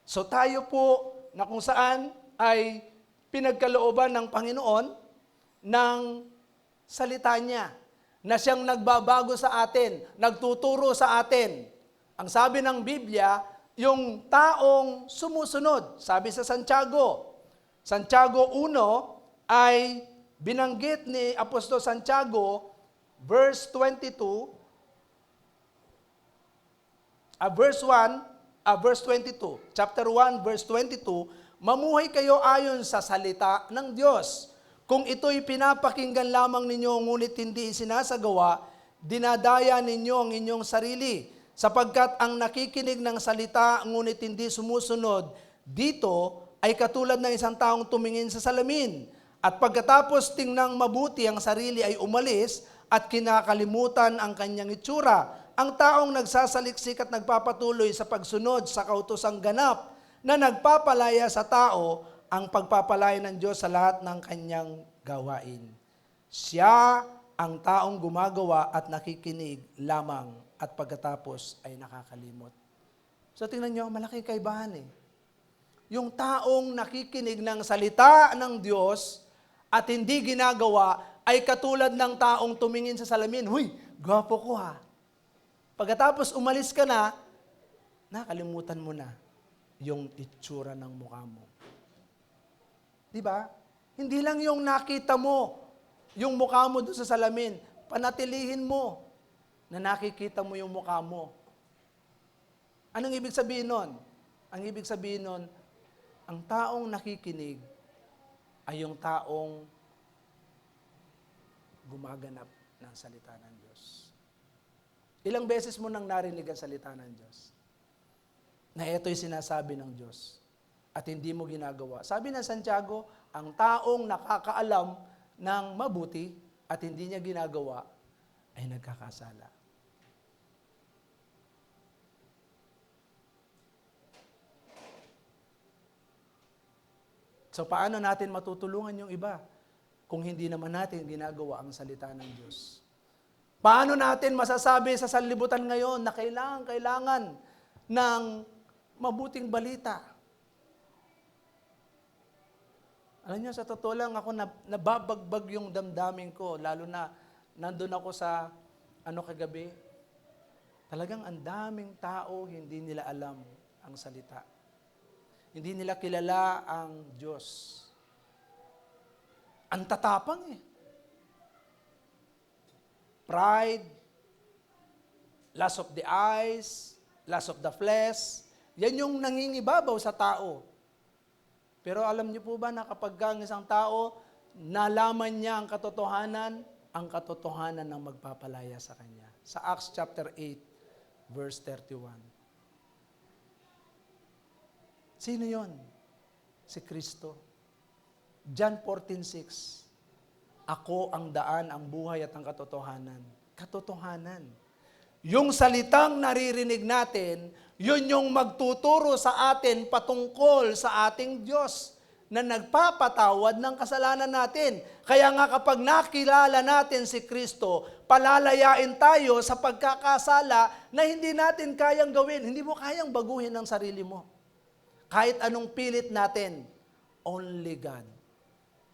So tayo po na kung saan ay pinagkalooban ng Panginoon ng salita niya, na siyang nagbabago sa atin, nagtuturo sa atin. Ang sabi ng Biblia, yung taong sumusunod, sabi sa Santiago, Santiago 1 ay binanggit ni Apostol Santiago, verse 22, verse 22, chapter 1, verse 22, mamuhay kayo ayon sa salita ng Diyos. Kung ito'y pinapakinggan lamang ninyo, ngunit hindi isinasagawa, dinadaya ninyo ang inyong sarili, sapagkat ang nakikinig ng salita, ngunit hindi sumusunod, dito ay katulad ng isang taong tumingin sa salamin, at pagkatapos tingnang mabuti ang sarili ay umalis, at kinakalimutan ang kanyang itsura. Ang taong nagsasaliksik at nagpapatuloy sa pagsunod sa kautosang ganap na nagpapalaya sa tao, ang pagpapalaya ng Diyos sa lahat ng kanyang gawain. Siya ang taong gumagawa at nakikinig lamang at pagkatapos ay nakakalimot. So tingnan nyo, malaki kaibahan eh. Yung taong nakikinig ng salita ng Diyos at hindi ginagawa ay katulad ng taong tumingin sa salamin, huy, gwapo ko ha. Pagkatapos umalis ka na, nakalimutan mo na yung itsura ng mukha mo. Di ba? Hindi lang yung nakita mo, yung mukha mo doon sa salamin, panatilihin mo na nakikita mo yung mukha mo. Anong ibig sabihin nun? Ang ibig sabihin nun, ang taong nakikinig ay yung taong gumaganap ng salita ng Diyos. Ilang beses mo nang narinig ang salita ng Diyos? Na ito'y sinasabi ng Diyos at hindi mo ginagawa. Sabi ng Santiago, ang taong nakakaalam ng mabuti at hindi niya ginagawa ay nagkakasala. So paano natin matutulungan yung iba kung hindi naman natin ginagawa ang salita ng Diyos? Paano natin masasabi sa sanlibutan ngayon na kailangan ng mabuting balita? Alam niyo, sa totoo lang ako nababagbag yung damdamin ko, lalo na nandun ako sa kagabi. Talagang ang daming tao hindi nila alam ang salita. Hindi nila kilala ang Diyos. Ang tatapang eh. Pride, lust of the eyes, lust of the flesh, yan yung nangingibabaw sa tao. Pero alam niyo po ba na kapag ang isang tao, nalaman niya ang katotohanan ng magpapalaya sa kanya. Sa Acts chapter 8, verse 31. Sino yon? Si Kristo. John 14:6. Ako ang daan, ang buhay at ang katotohanan. Katotohanan. Yung salitang naririnig natin, yun yung magtuturo sa atin patungkol sa ating Diyos na nagpapatawad ng kasalanan natin. Kaya nga kapag nakilala natin si Kristo, palalayain tayo sa pagkakasala na hindi natin kayang gawin. Hindi mo kayang baguhin ang sarili mo. Kahit anong pilit natin, only God.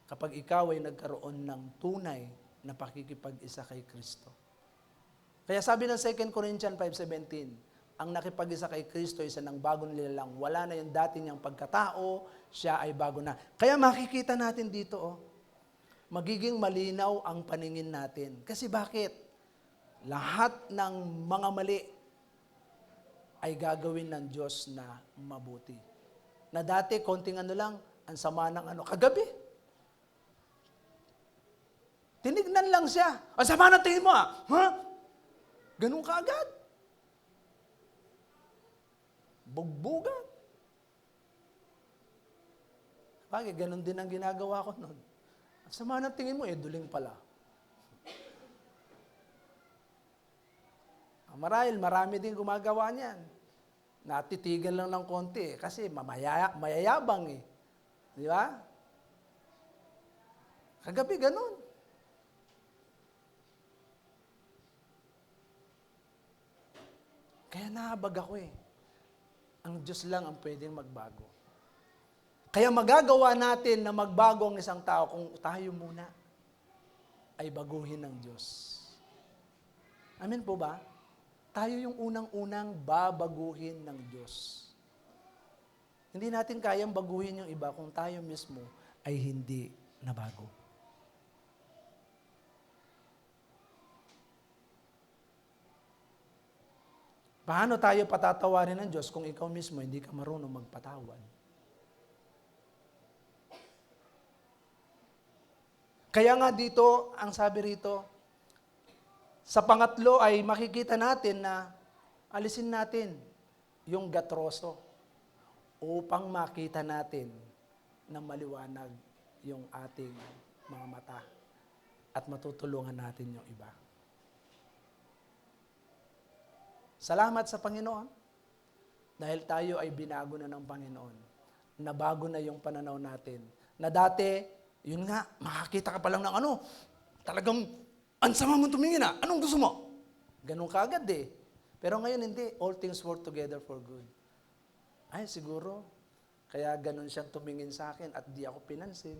Kapag ikaw ay nagkaroon ng tunay na pakikipag-isa kay Kristo. Kaya sabi ng 2 Corinthians 5:17, ang nakipag-isa kay Kristo ay isa ng bagong nilalang. Wala na yung dati niyang pagkatao, siya ay bago na. Kaya makikita natin dito, magiging malinaw ang paningin natin. Kasi bakit? Lahat ng mga mali ay gagawin ng Diyos na mabuti. Na dati, konting lang, ang sama ng kagabi. Tinignan lang siya. Ang sama ng tingin mo Ha? Ganun ka agad. Bugbugan. Bakit? Ganun din ang ginagawa ko noon. Ang sama ng tingin mo, duling pala. Marahil, marami din gumagawa niyan. Natitigan lang ng konti kasi mayayabang eh. Di ba? Kagabi, ganun. Kaya nahabag ako eh. Ang Diyos lang ang pwedeng magbago. Kaya magagawa natin na magbago ang isang tao kung tayo muna ay baguhin ng Diyos. Amen po ba? Tayo yung unang-unang babaguhin ng Diyos. Hindi natin kayang baguhin yung iba kung tayo mismo ay hindi nabago. Paano tayo patatawarin ng Diyos kung ikaw mismo hindi ka marunong magpatawad? Kaya nga dito, ang sabi rito, sa pangatlo ay makikita natin na alisin natin yung gatroso upang makita natin na maliwanag yung ating mga mata at matutulungan natin yung iba. Salamat sa Panginoon dahil tayo ay binago na ng Panginoon. Nabago na yung pananaw natin. Na dati, yun nga, makakita ka pa lang ng ano, talagang, ang sama mo tumingin ah, anong gusto mo? Ganun ka agad eh. Pero ngayon hindi, all things work together for good. Ay, siguro, kaya ganun siyang tumingin sa akin at di ako pinansin.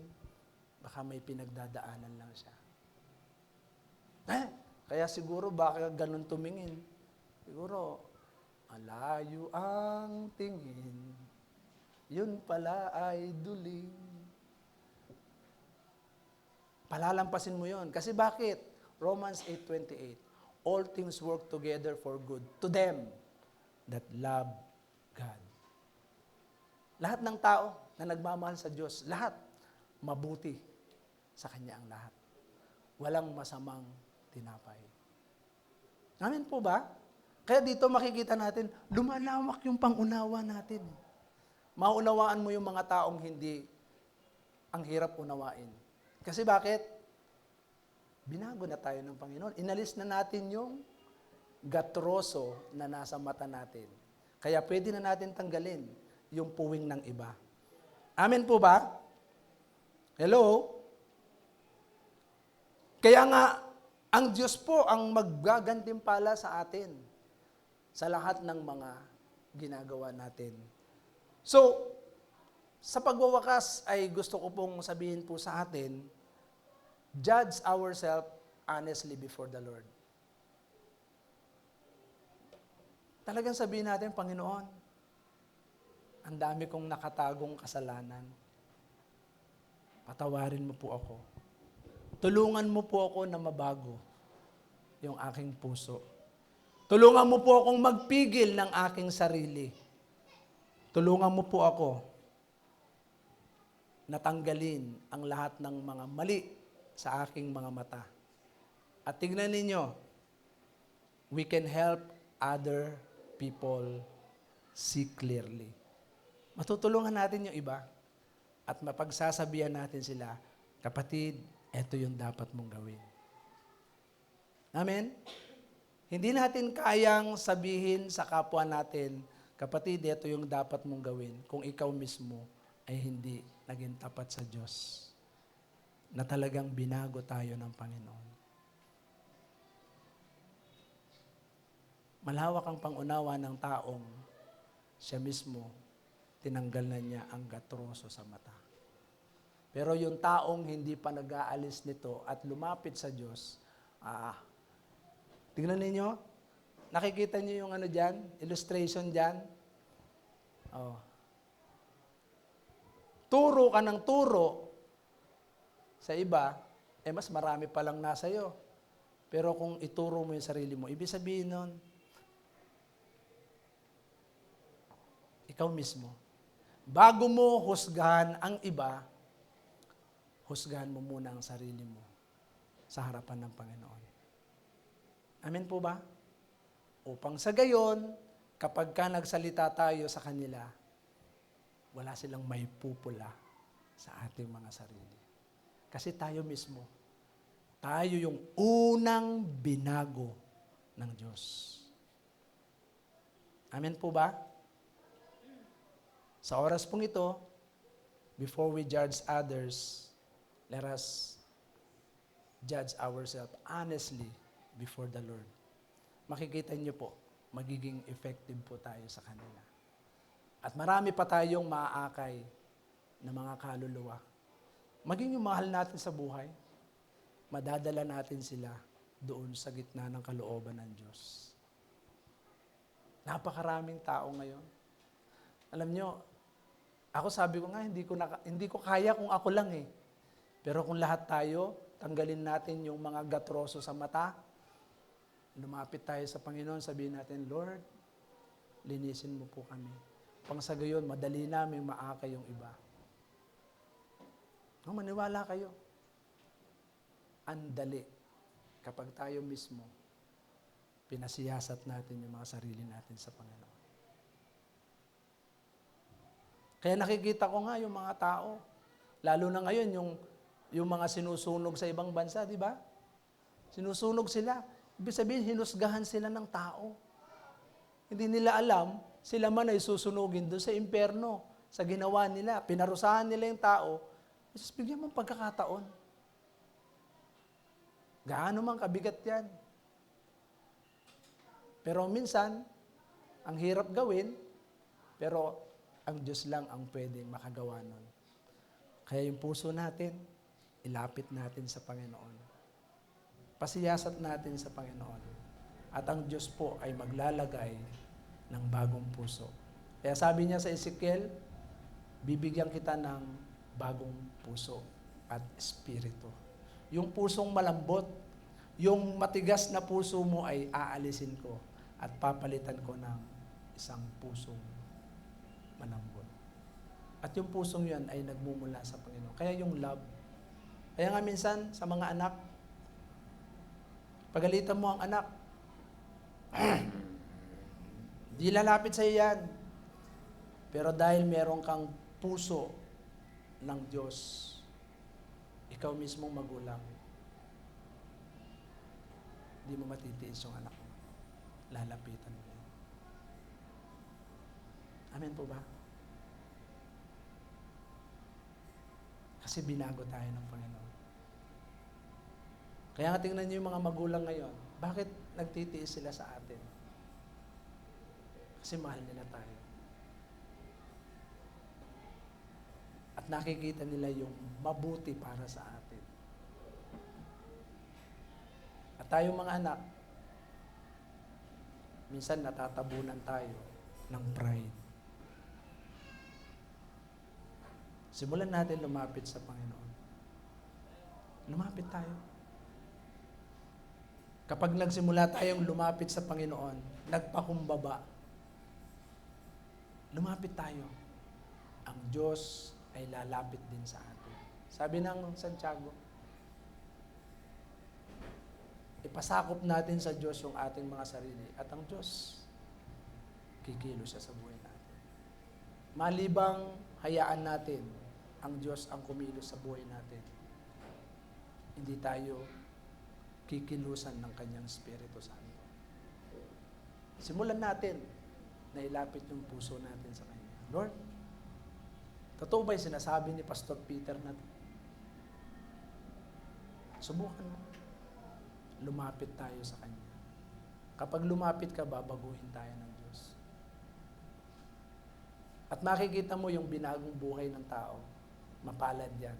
Baka may pinagdadaanan lang siya. Kaya siguro baka ganun tumingin. Siguro, malayo ang tingin, yun pala ay duling. Palalampasin mo yun. Kasi bakit? Romans 8:28, all things work together for good to them that love God. Lahat ng tao na nagmamahal sa Diyos, lahat mabuti sa Kanya ang lahat. Walang masamang tinapay. Amen po ba? Kaya dito makikita natin, lumalawak yung pangunawa natin. Maunawaan mo yung mga taong hindi ang hirap unawain. Kasi bakit? Binago na tayo ng Panginoon. Inalis na natin yung gatroso na nasa mata natin. Kaya pwede na natin tanggalin yung puwing ng iba. Amen po ba? Hello? Kaya nga, ang Diyos po ang maggagantimpala sa atin sa lahat ng mga ginagawa natin. So, sa pagwawakas ay gusto ko pong sabihin po sa atin, judge ourselves honestly before the Lord. Talagang sabihin natin, Panginoon, ang dami kong nakatagong kasalanan. Patawarin mo po ako. Tulungan mo po ako na mabago yung aking puso. Tulungan mo po akong magpigil ng aking sarili. Tulungan mo po ako na tanggalin ang lahat ng mga mali sa aking mga mata. At tignan ninyo, we can help other people see clearly. Matutulungan natin yung iba at mapagsasabihan natin sila, kapatid, ito yung dapat mong gawin. Amen? Hindi natin kayang sabihin sa kapwa natin, kapatid, ito yung dapat mong gawin kung ikaw mismo ay hindi naging tapat sa Diyos na talagang binago tayo ng Panginoon. Malawak ang pangunawa ng taong siya mismo tinanggal na niya ang gatroso sa mata. Pero yung taong hindi pa nag-aalis nito at lumapit sa Diyos, tingnan ninyo, nakikita niyo yung ano dyan, illustration dyan. Oh. Turo ka ng turo sa iba, mas marami palang nasa iyo. Pero kung ituro mo yung sarili mo, ibig sabihin nun, ikaw mismo. Bago mo husgahan ang iba, husgahan mo muna ang sarili mo sa harapan ng Panginoon. Amen po ba? Upang sa gayon, kapag ka nagsalita tayo sa kanila, wala silang may pupula sa ating mga sarili. Kasi tayo mismo, tayo yung unang binago ng Diyos. Amen po ba? Sa oras pong ito, before we judge others, let us judge ourselves honestly before the Lord. Makikita niyo po, magiging effective po tayo sa kanila. At marami pa tayong maaakay na mga kaluluwa. Maging yung mahal natin sa buhay, madadala natin sila doon sa gitna ng kalooban ng Diyos. Napakaraming tao ngayon. Alam nyo, Ako sabi ko nga, hindi ko kaya kung ako lang eh. Pero kung lahat tayo, tanggalin natin yung mga gatroso sa mata, lumapit tayo sa Panginoon, sabihin natin, Lord, linisin mo po kami. Pang sa gayon, madali namin maakay yung iba. No, maniwala kayo. Andali. Kapag tayo mismo, pinasiyasat natin yung mga sarili natin sa Panginoon. Kaya nakikita ko nga yung mga tao, lalo na ngayon, yung mga sinusunog sa ibang bansa, di ba? Sinusunog sila. Ibig sabihin, hinusgahan sila ng tao. Hindi nila alam, sila man ay susunugin doon sa impyerno, sa ginawa nila. Pinarusahan nila yung tao. Jesus, bigyan mo pagkakataon. Gaano man kabigat yan. Pero minsan, ang hirap gawin, pero ang Diyos lang ang pwedeng makagawa nun. Kaya yung puso natin, ilapit natin sa Panginoon. Pasiyasat natin sa Panginoon. At ang Diyos po ay maglalagay ng bagong puso. Kaya sabi niya sa Ezekiel, bibigyan kita ng bagong puso at espiritu. Yung pusong malambot, yung matigas na puso mo ay aalisin ko at papalitan ko ng isang pusong malambot. At yung pusong yan ay nagmumula sa Panginoon. Kaya yung love. Kaya nga minsan sa mga anak, pagalitan mo ang anak, di lalapit sa iyan. Pero dahil meron kang puso ng Diyos, ikaw mismong magulang, di mo matitiis yung anak mo. Lalapitan mo yan. Amen po ba? Kasi binago tayo ng Panginoon. Kaya nga tingnan niyo yung mga magulang ngayon, bakit nagtitiis sila sa atin? Kasi mahal nila tayo. At nakikita nila yung mabuti para sa atin. At tayong mga anak, minsan natatabunan tayo ng pride. Simulan natin lumapit sa Panginoon. Lumapit tayo. Kapag nagsimula tayong lumapit sa Panginoon, nagpakumbaba, lumapit tayo. Ang Diyos ay lalapit din sa atin. Sabi ng Santiago, ipasakop natin sa Diyos yung ating mga sarili at ang Diyos, kikilos siya sa buhay natin. Malibang hayaan natin ang Diyos ang kumilos sa buhay natin, hindi tayo kikilusan ng Kanyang Espiritu Santo. Simulan natin na ilapit yung puso natin sa Kanya. Lord, totoo ba yung sinasabi ni Pastor Peter na subukan mo. Lumapit tayo sa Kanya. Kapag lumapit ka, babaguhin tayo ng Diyos. At makikita mo yung binagong buhay ng tao, mapalad yan.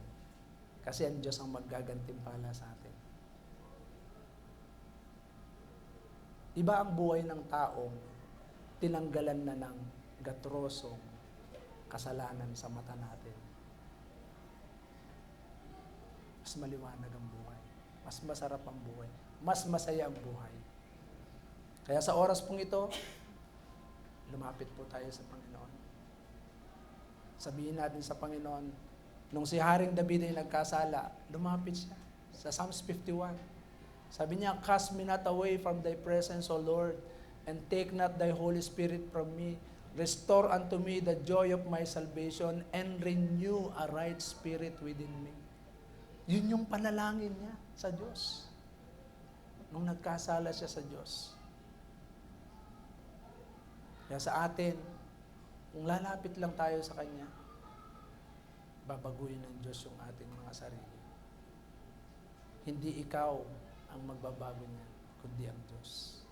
Kasi ang Diyos ang maggagantimpala sa atin. Iba ang buhay ng taong tinanggalan na ng gatrosong kasalanan sa mata natin. Mas maliwanag ang buhay. Mas masarap ang buhay. Mas masaya ang buhay. Kaya sa oras pong ito, lumapit po tayo sa Panginoon. Sabihin natin sa Panginoon, nung si Haring David ay nagkasala, lumapit siya sa Psalms 51. Sabi niya, cast me not away from thy presence, O Lord, and take not thy Holy Spirit from me. Restore unto me the joy of my salvation and renew a right spirit within me. Yun yung panalangin niya sa Diyos. Nung nagkasala siya sa Diyos. Kaya sa atin, kung lalapit lang tayo sa Kanya, babaguhin ng Diyos yung ating mga sarili. Hindi ikaw ang magbabago niya, kundi ang Diyos.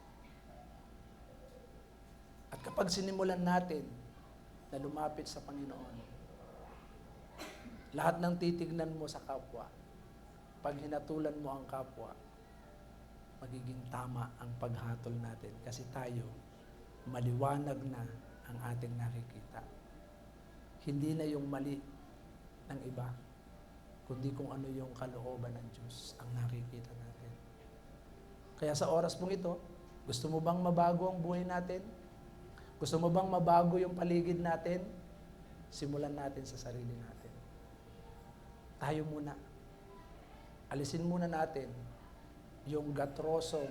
At kapag sinimulan natin na lumapit sa Panginoon, lahat ng titignan mo sa kapwa, pag hinatulan mo ang kapwa, magiging tama ang paghatol natin kasi tayo, maliwanag na ang ating nakikita. hindi na yung mali ng iba, kundi kung ano yung kalooban ng Diyos ang nakikita natin. Kaya sa oras pong ito, gusto mo bang mabago ang buhay natin? Gusto mo bang mabago yung paligid natin? Simulan natin sa sarili natin. Tayo muna. Alisin muna natin yung gatrosong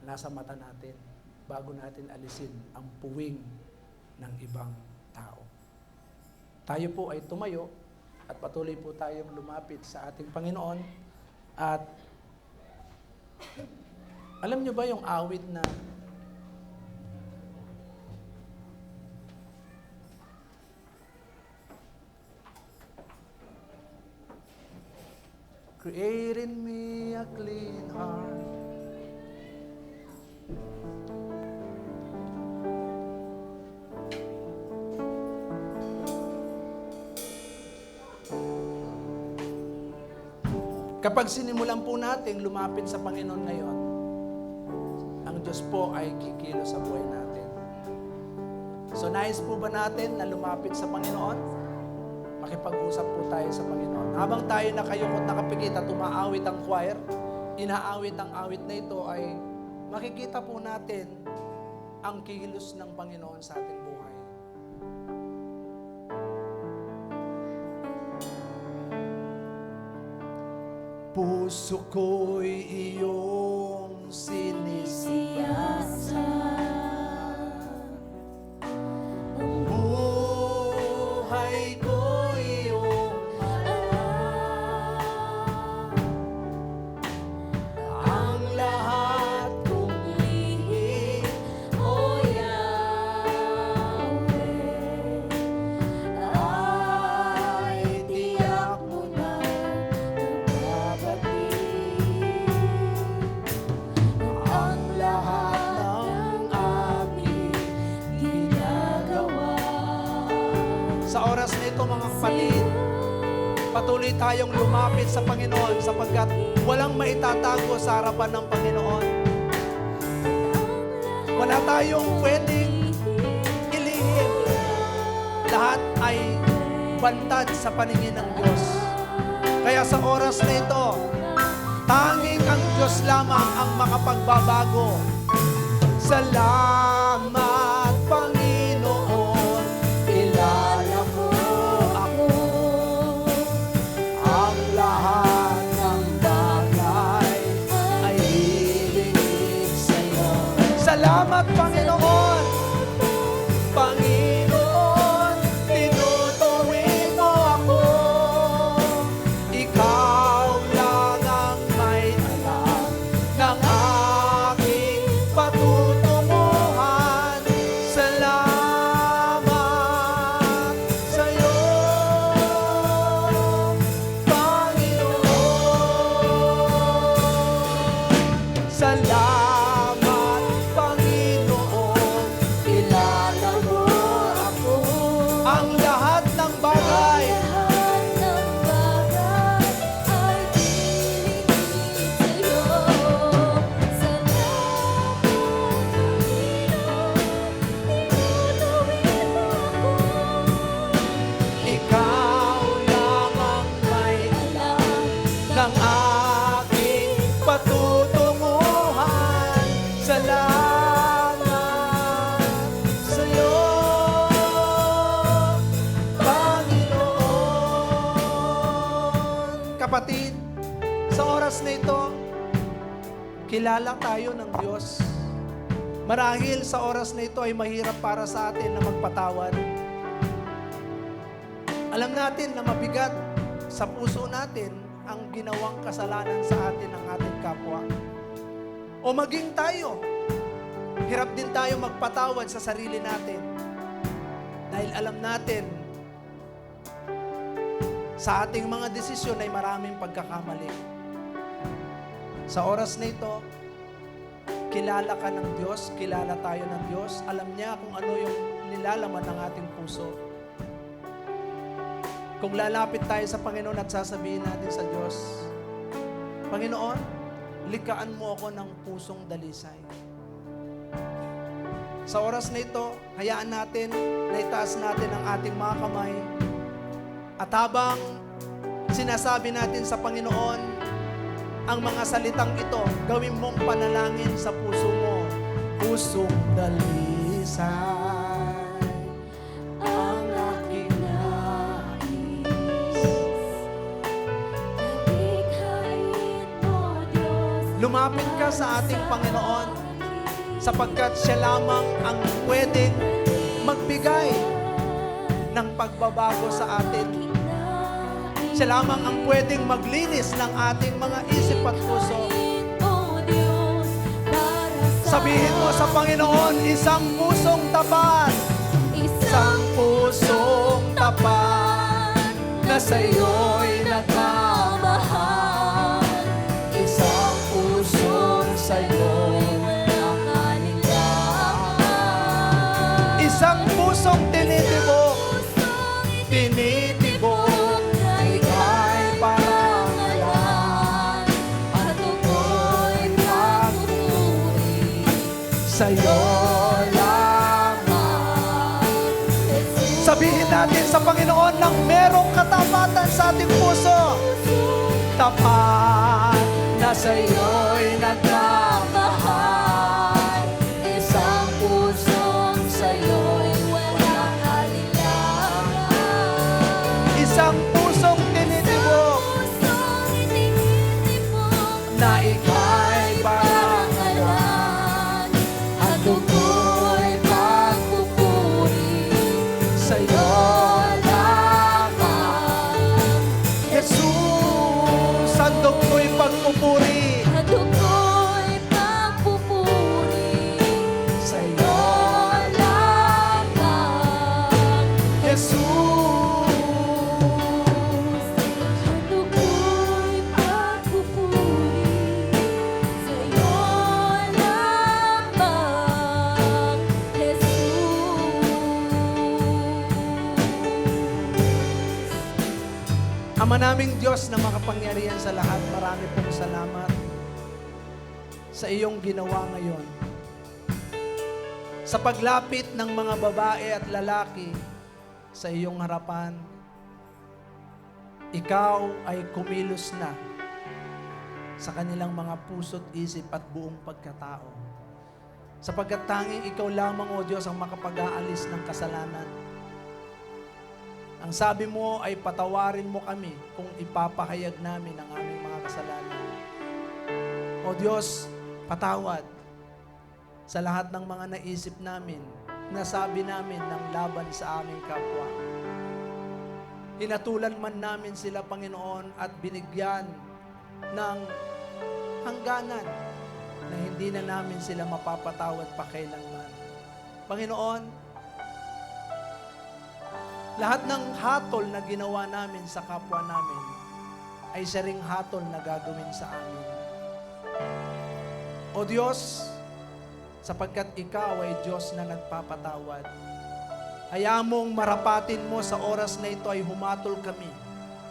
nasa mata natin bago natin alisin ang puwing ng ibang tao. Tayo po ay tumayo at patuloy po tayong lumapit sa ating Panginoon. At alam nyo ba yung awit na create in me a clean heart. Kapag sinimulan po natin lumapit sa Panginoon ngayon, ang Diyos po ay kikilos sa buhay natin. So nais po ba natin na lumapit sa Panginoon? Makipag-usap po tayo sa Panginoon. Habang tayo nakayukot nakapikit at umaawit ang choir, inaawit ang awit na ito ay makikita po natin ang kilos ng Panginoon sa ating buhay. Puso ko'y iyong sinisiyasa. Buhay ko iyong alam. Ang lahat kong lihim, O Yahweh, ay tiyak mo na nababatid ang lahat ng aming ginagawa. Sa oras na ito, mga kapatid, patuloy tayong lumapit sa Panginoon sapagkat walang maitatago sa harapan ng Panginoon. Wala tayong pwedeng ilihim. Lahat ay bantad sa paningin ng Diyos. Kaya sa oras na ito, tanging ang Diyos lamang ang makapagbabago. Salamat, Panginoon, kilala mo ako. Ang lahat ng bagay ay hinihiling sa'yo. Salamat, Panginoon. Panginoon, tinutuwid mo ako. Ikaw lang ang may alam ng aking patutunguhan. Salamat sa'yo, Panginoon. Salamat, Panginoon, kilala mo ako. Ang lahat ng bagay Lahat ng bagay ay pinili sa'yo. Salamat, Panginoon, tinutuwid mo ako. ikaw lang ang may alam ng aking patutunguhan. Salamat sa'yo, Panginoon. Kapatid, sa oras na ito, kilala tayo ng Diyos. Marahil sa oras na ito ay mahirap para sa atin na magpatawad. Alam natin na mabigat sa puso natin ang ginawang kasalanan sa atin ng ating kapwa. O maging tayo, hirap din tayo magpatawad sa sarili natin. Dahil alam natin, sa ating mga desisyon ay maraming pagkakamali. Sa oras na ito, kilala ka ng Diyos, kilala tayo ng Diyos, alam niya kung ano yung nilalaman ng ating puso. Kung lalapit tayo sa Panginoon at sasabihin natin sa Diyos, Panginoon, likaan mo ako ng pusong dalisay. Sa oras na ito, hayaan natin na itaas natin ang ating mga kamay. At habang sinasabi natin sa Panginoon ang mga salitang ito, gawin mong panalangin sa puso mo. Pusong dalisay ang aking nais. Nalikhain mo, Diyos, Lumapit ka sa ating Panginoon sapagkat siya lamang ang pwedeng magbigay ng pagbabago sa atin. Siya lamang ang pwedeng maglinis ng ating mga isip at puso. o Diyos, para sa Sabihin mo sa Panginoon, isang pusong tapat, isang pusong tapat na sa'yo'y nagmamahal. Isang pusong sa'yo'y walang alinlangan. isang pusong tinitibok, Pusong tinitibok na ika'y parangalan. at ako'y pagpupuri Sa'yo lamang. Sabihin natin sa Panginoon ng merong katapatan sa ating puso. Tapat na sa'yo'y nagmamahal. Isang pusong sa'yo'y walang alinlangan. isang pusong tinitibok Pusong itinitibok na ika'y parangalan at ako'y pagpupuri sa'yo lamang. Jesus, ang ko'y pagpupuri at ako'y pagpupuri sa'yo lamang. Jesus. At ako'y pagpupuri sa'yo lamang, Jesus. Ama naming Diyos na makapangyarihan sa lahat, marami pong salamat sa iyong ginawa ngayon. Sa paglapit ng mga babae at lalaki sa iyong harapan, ikaw ay kumilos na sa kanilang mga puso't isip at buong pagkatao. Sapagkat tanging ikaw lamang, O Diyos, ang makapag-aalis ng kasalanan. Ang sabi mo ay patawarin mo kami kung ipapahayag namin ang aming mga kasalanan. O Diyos, patawad sa lahat ng mga naisip namin, nasabi namin ng laban sa aming kapwa. Hinatulan man namin sila, Panginoon, at binigyan ng hangganan na hindi na namin sila mapapatawad pa kailanman. Panginoon, lahat ng hatol na ginawa namin sa kapwa namin ay siya ring hatol na gagawin sa amin. O Diyos, sapagkat Ikaw ay Diyos na nagpapatawad, hayaan mong marapatin mo sa oras na ito ay humatol kami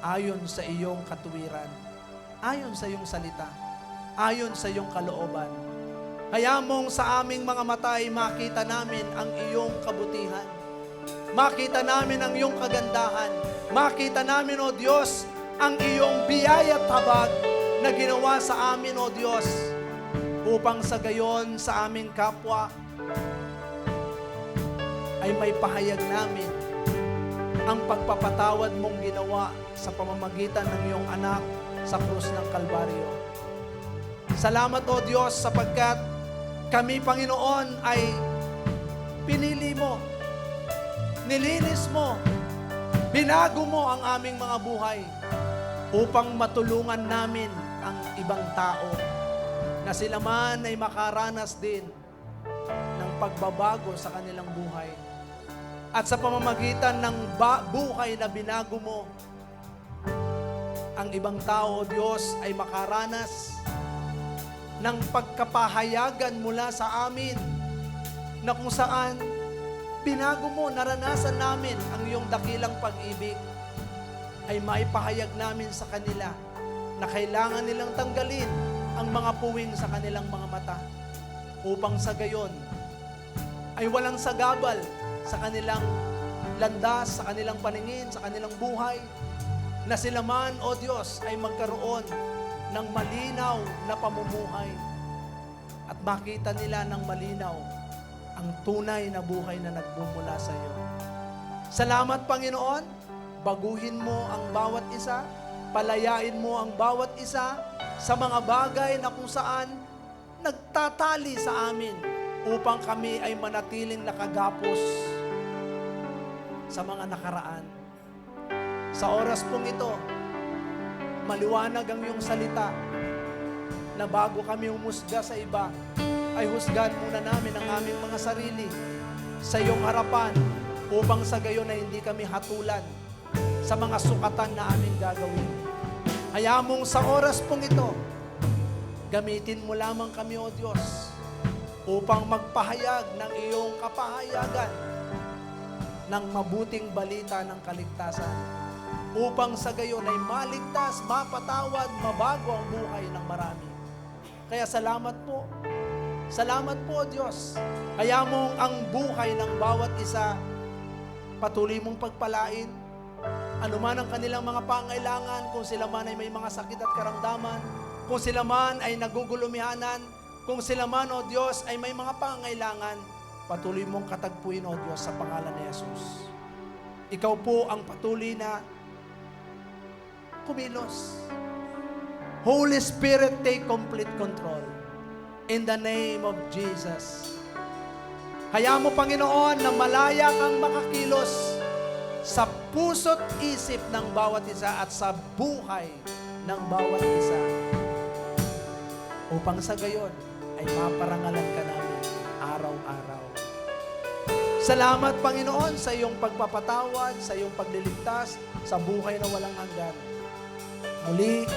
ayon sa iyong katuwiran, ayon sa iyong salita, ayon sa iyong kalooban. Hayaan mong sa aming mga mata ay makita namin ang iyong kabutihan. Makita namin ang iyong kagandahan. Makita namin, O Diyos, ang iyong biyaya at habag na ginawa sa amin, O Diyos, upang sa gayon sa aming kapwa ay may pahayag namin ang pagpapatawad mong ginawa sa pamamagitan ng iyong anak sa krus ng Kalbaryo. Salamat, O Diyos, sapagkat kami, Panginoon, ay pinili mo, nilinis mo, binago mo ang aming mga buhay upang matulungan namin ang ibang tao na sila man ay makaranas din ng pagbabago sa kanilang buhay. At sa pamamagitan ng buhay na binago mo, ang ibang tao, O Diyos, ay makaranas ng pagkapahayagan mula sa amin na kung saan binago mo, naranasan namin ang iyong dakilang pag-ibig, ay maipahayag namin sa kanila na kailangan nilang tanggalin ang mga puwing sa kanilang mga mata upang sa gayon ay walang sagabal sa kanilang landas, sa kanilang paningin, sa kanilang buhay, na sila man, O Diyos, ay magkaroon ng malinaw na pamumuhay at makita nila ng malinaw ang tunay na buhay na nagmumula sa iyo. Salamat, Panginoon, baguhin mo ang bawat isa, palayain mo ang bawat isa sa mga bagay na kung saan nagtatali sa amin upang kami ay manatiling nakagapos sa mga nakaraan. Sa oras pong ito, maliwanag ang iyong salita na bago kami humusga sa iba, ay husgahan muna namin ang aming mga sarili sa iyong harapan upang sa gayon na hindi kami hatulan sa mga sukatan na aming gagawin. Hayaan mong sa oras pong ito, gamitin mo lamang kami, O Diyos, upang magpahayag ng iyong kapahayagan ng mabuting balita ng kaligtasan, upang sa gayon ay maligtas, mapatawad, mabago ang buhay ng marami. Kaya salamat po. Salamat po, O Diyos. Kaya mong ang buhay ng bawat isa, patuloy mong pagpalain, anuman ang kanilang mga pangailangan, kung sila man ay may mga sakit at karamdaman, kung sila man ay nagugulumihanan, kung sila man, O Diyos, ay may mga pangailangan, patuloy mong katagpuin, O Diyos, sa pangalan ni Jesus. Ikaw po ang patuloy na kumilos. Holy Spirit, take complete control. In the name of Jesus. Hayaan mo, Panginoon, na malaya kang makakilos sa puso't isip ng bawat isa at sa buhay ng bawat isa. Upang sa gayon ay maparangalan ka namin araw-araw. Salamat, Panginoon, sa iyong pagpapatawad, sa iyong pagliligtas, sa buhay na walang hanggan. Muli,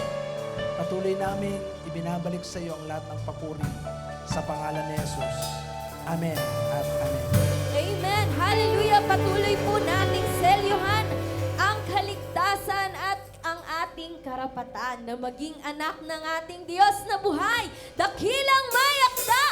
patuloy namin ibinabalik sa iyo ang lahat ng papuri sa pangalan ni Jesus. Amen at amen. Amen. Hallelujah. Patuloy po nating selyuhan ang kaligtasan at ang ating karapatan na maging anak ng ating Diyos na buhay. Dakilang may akda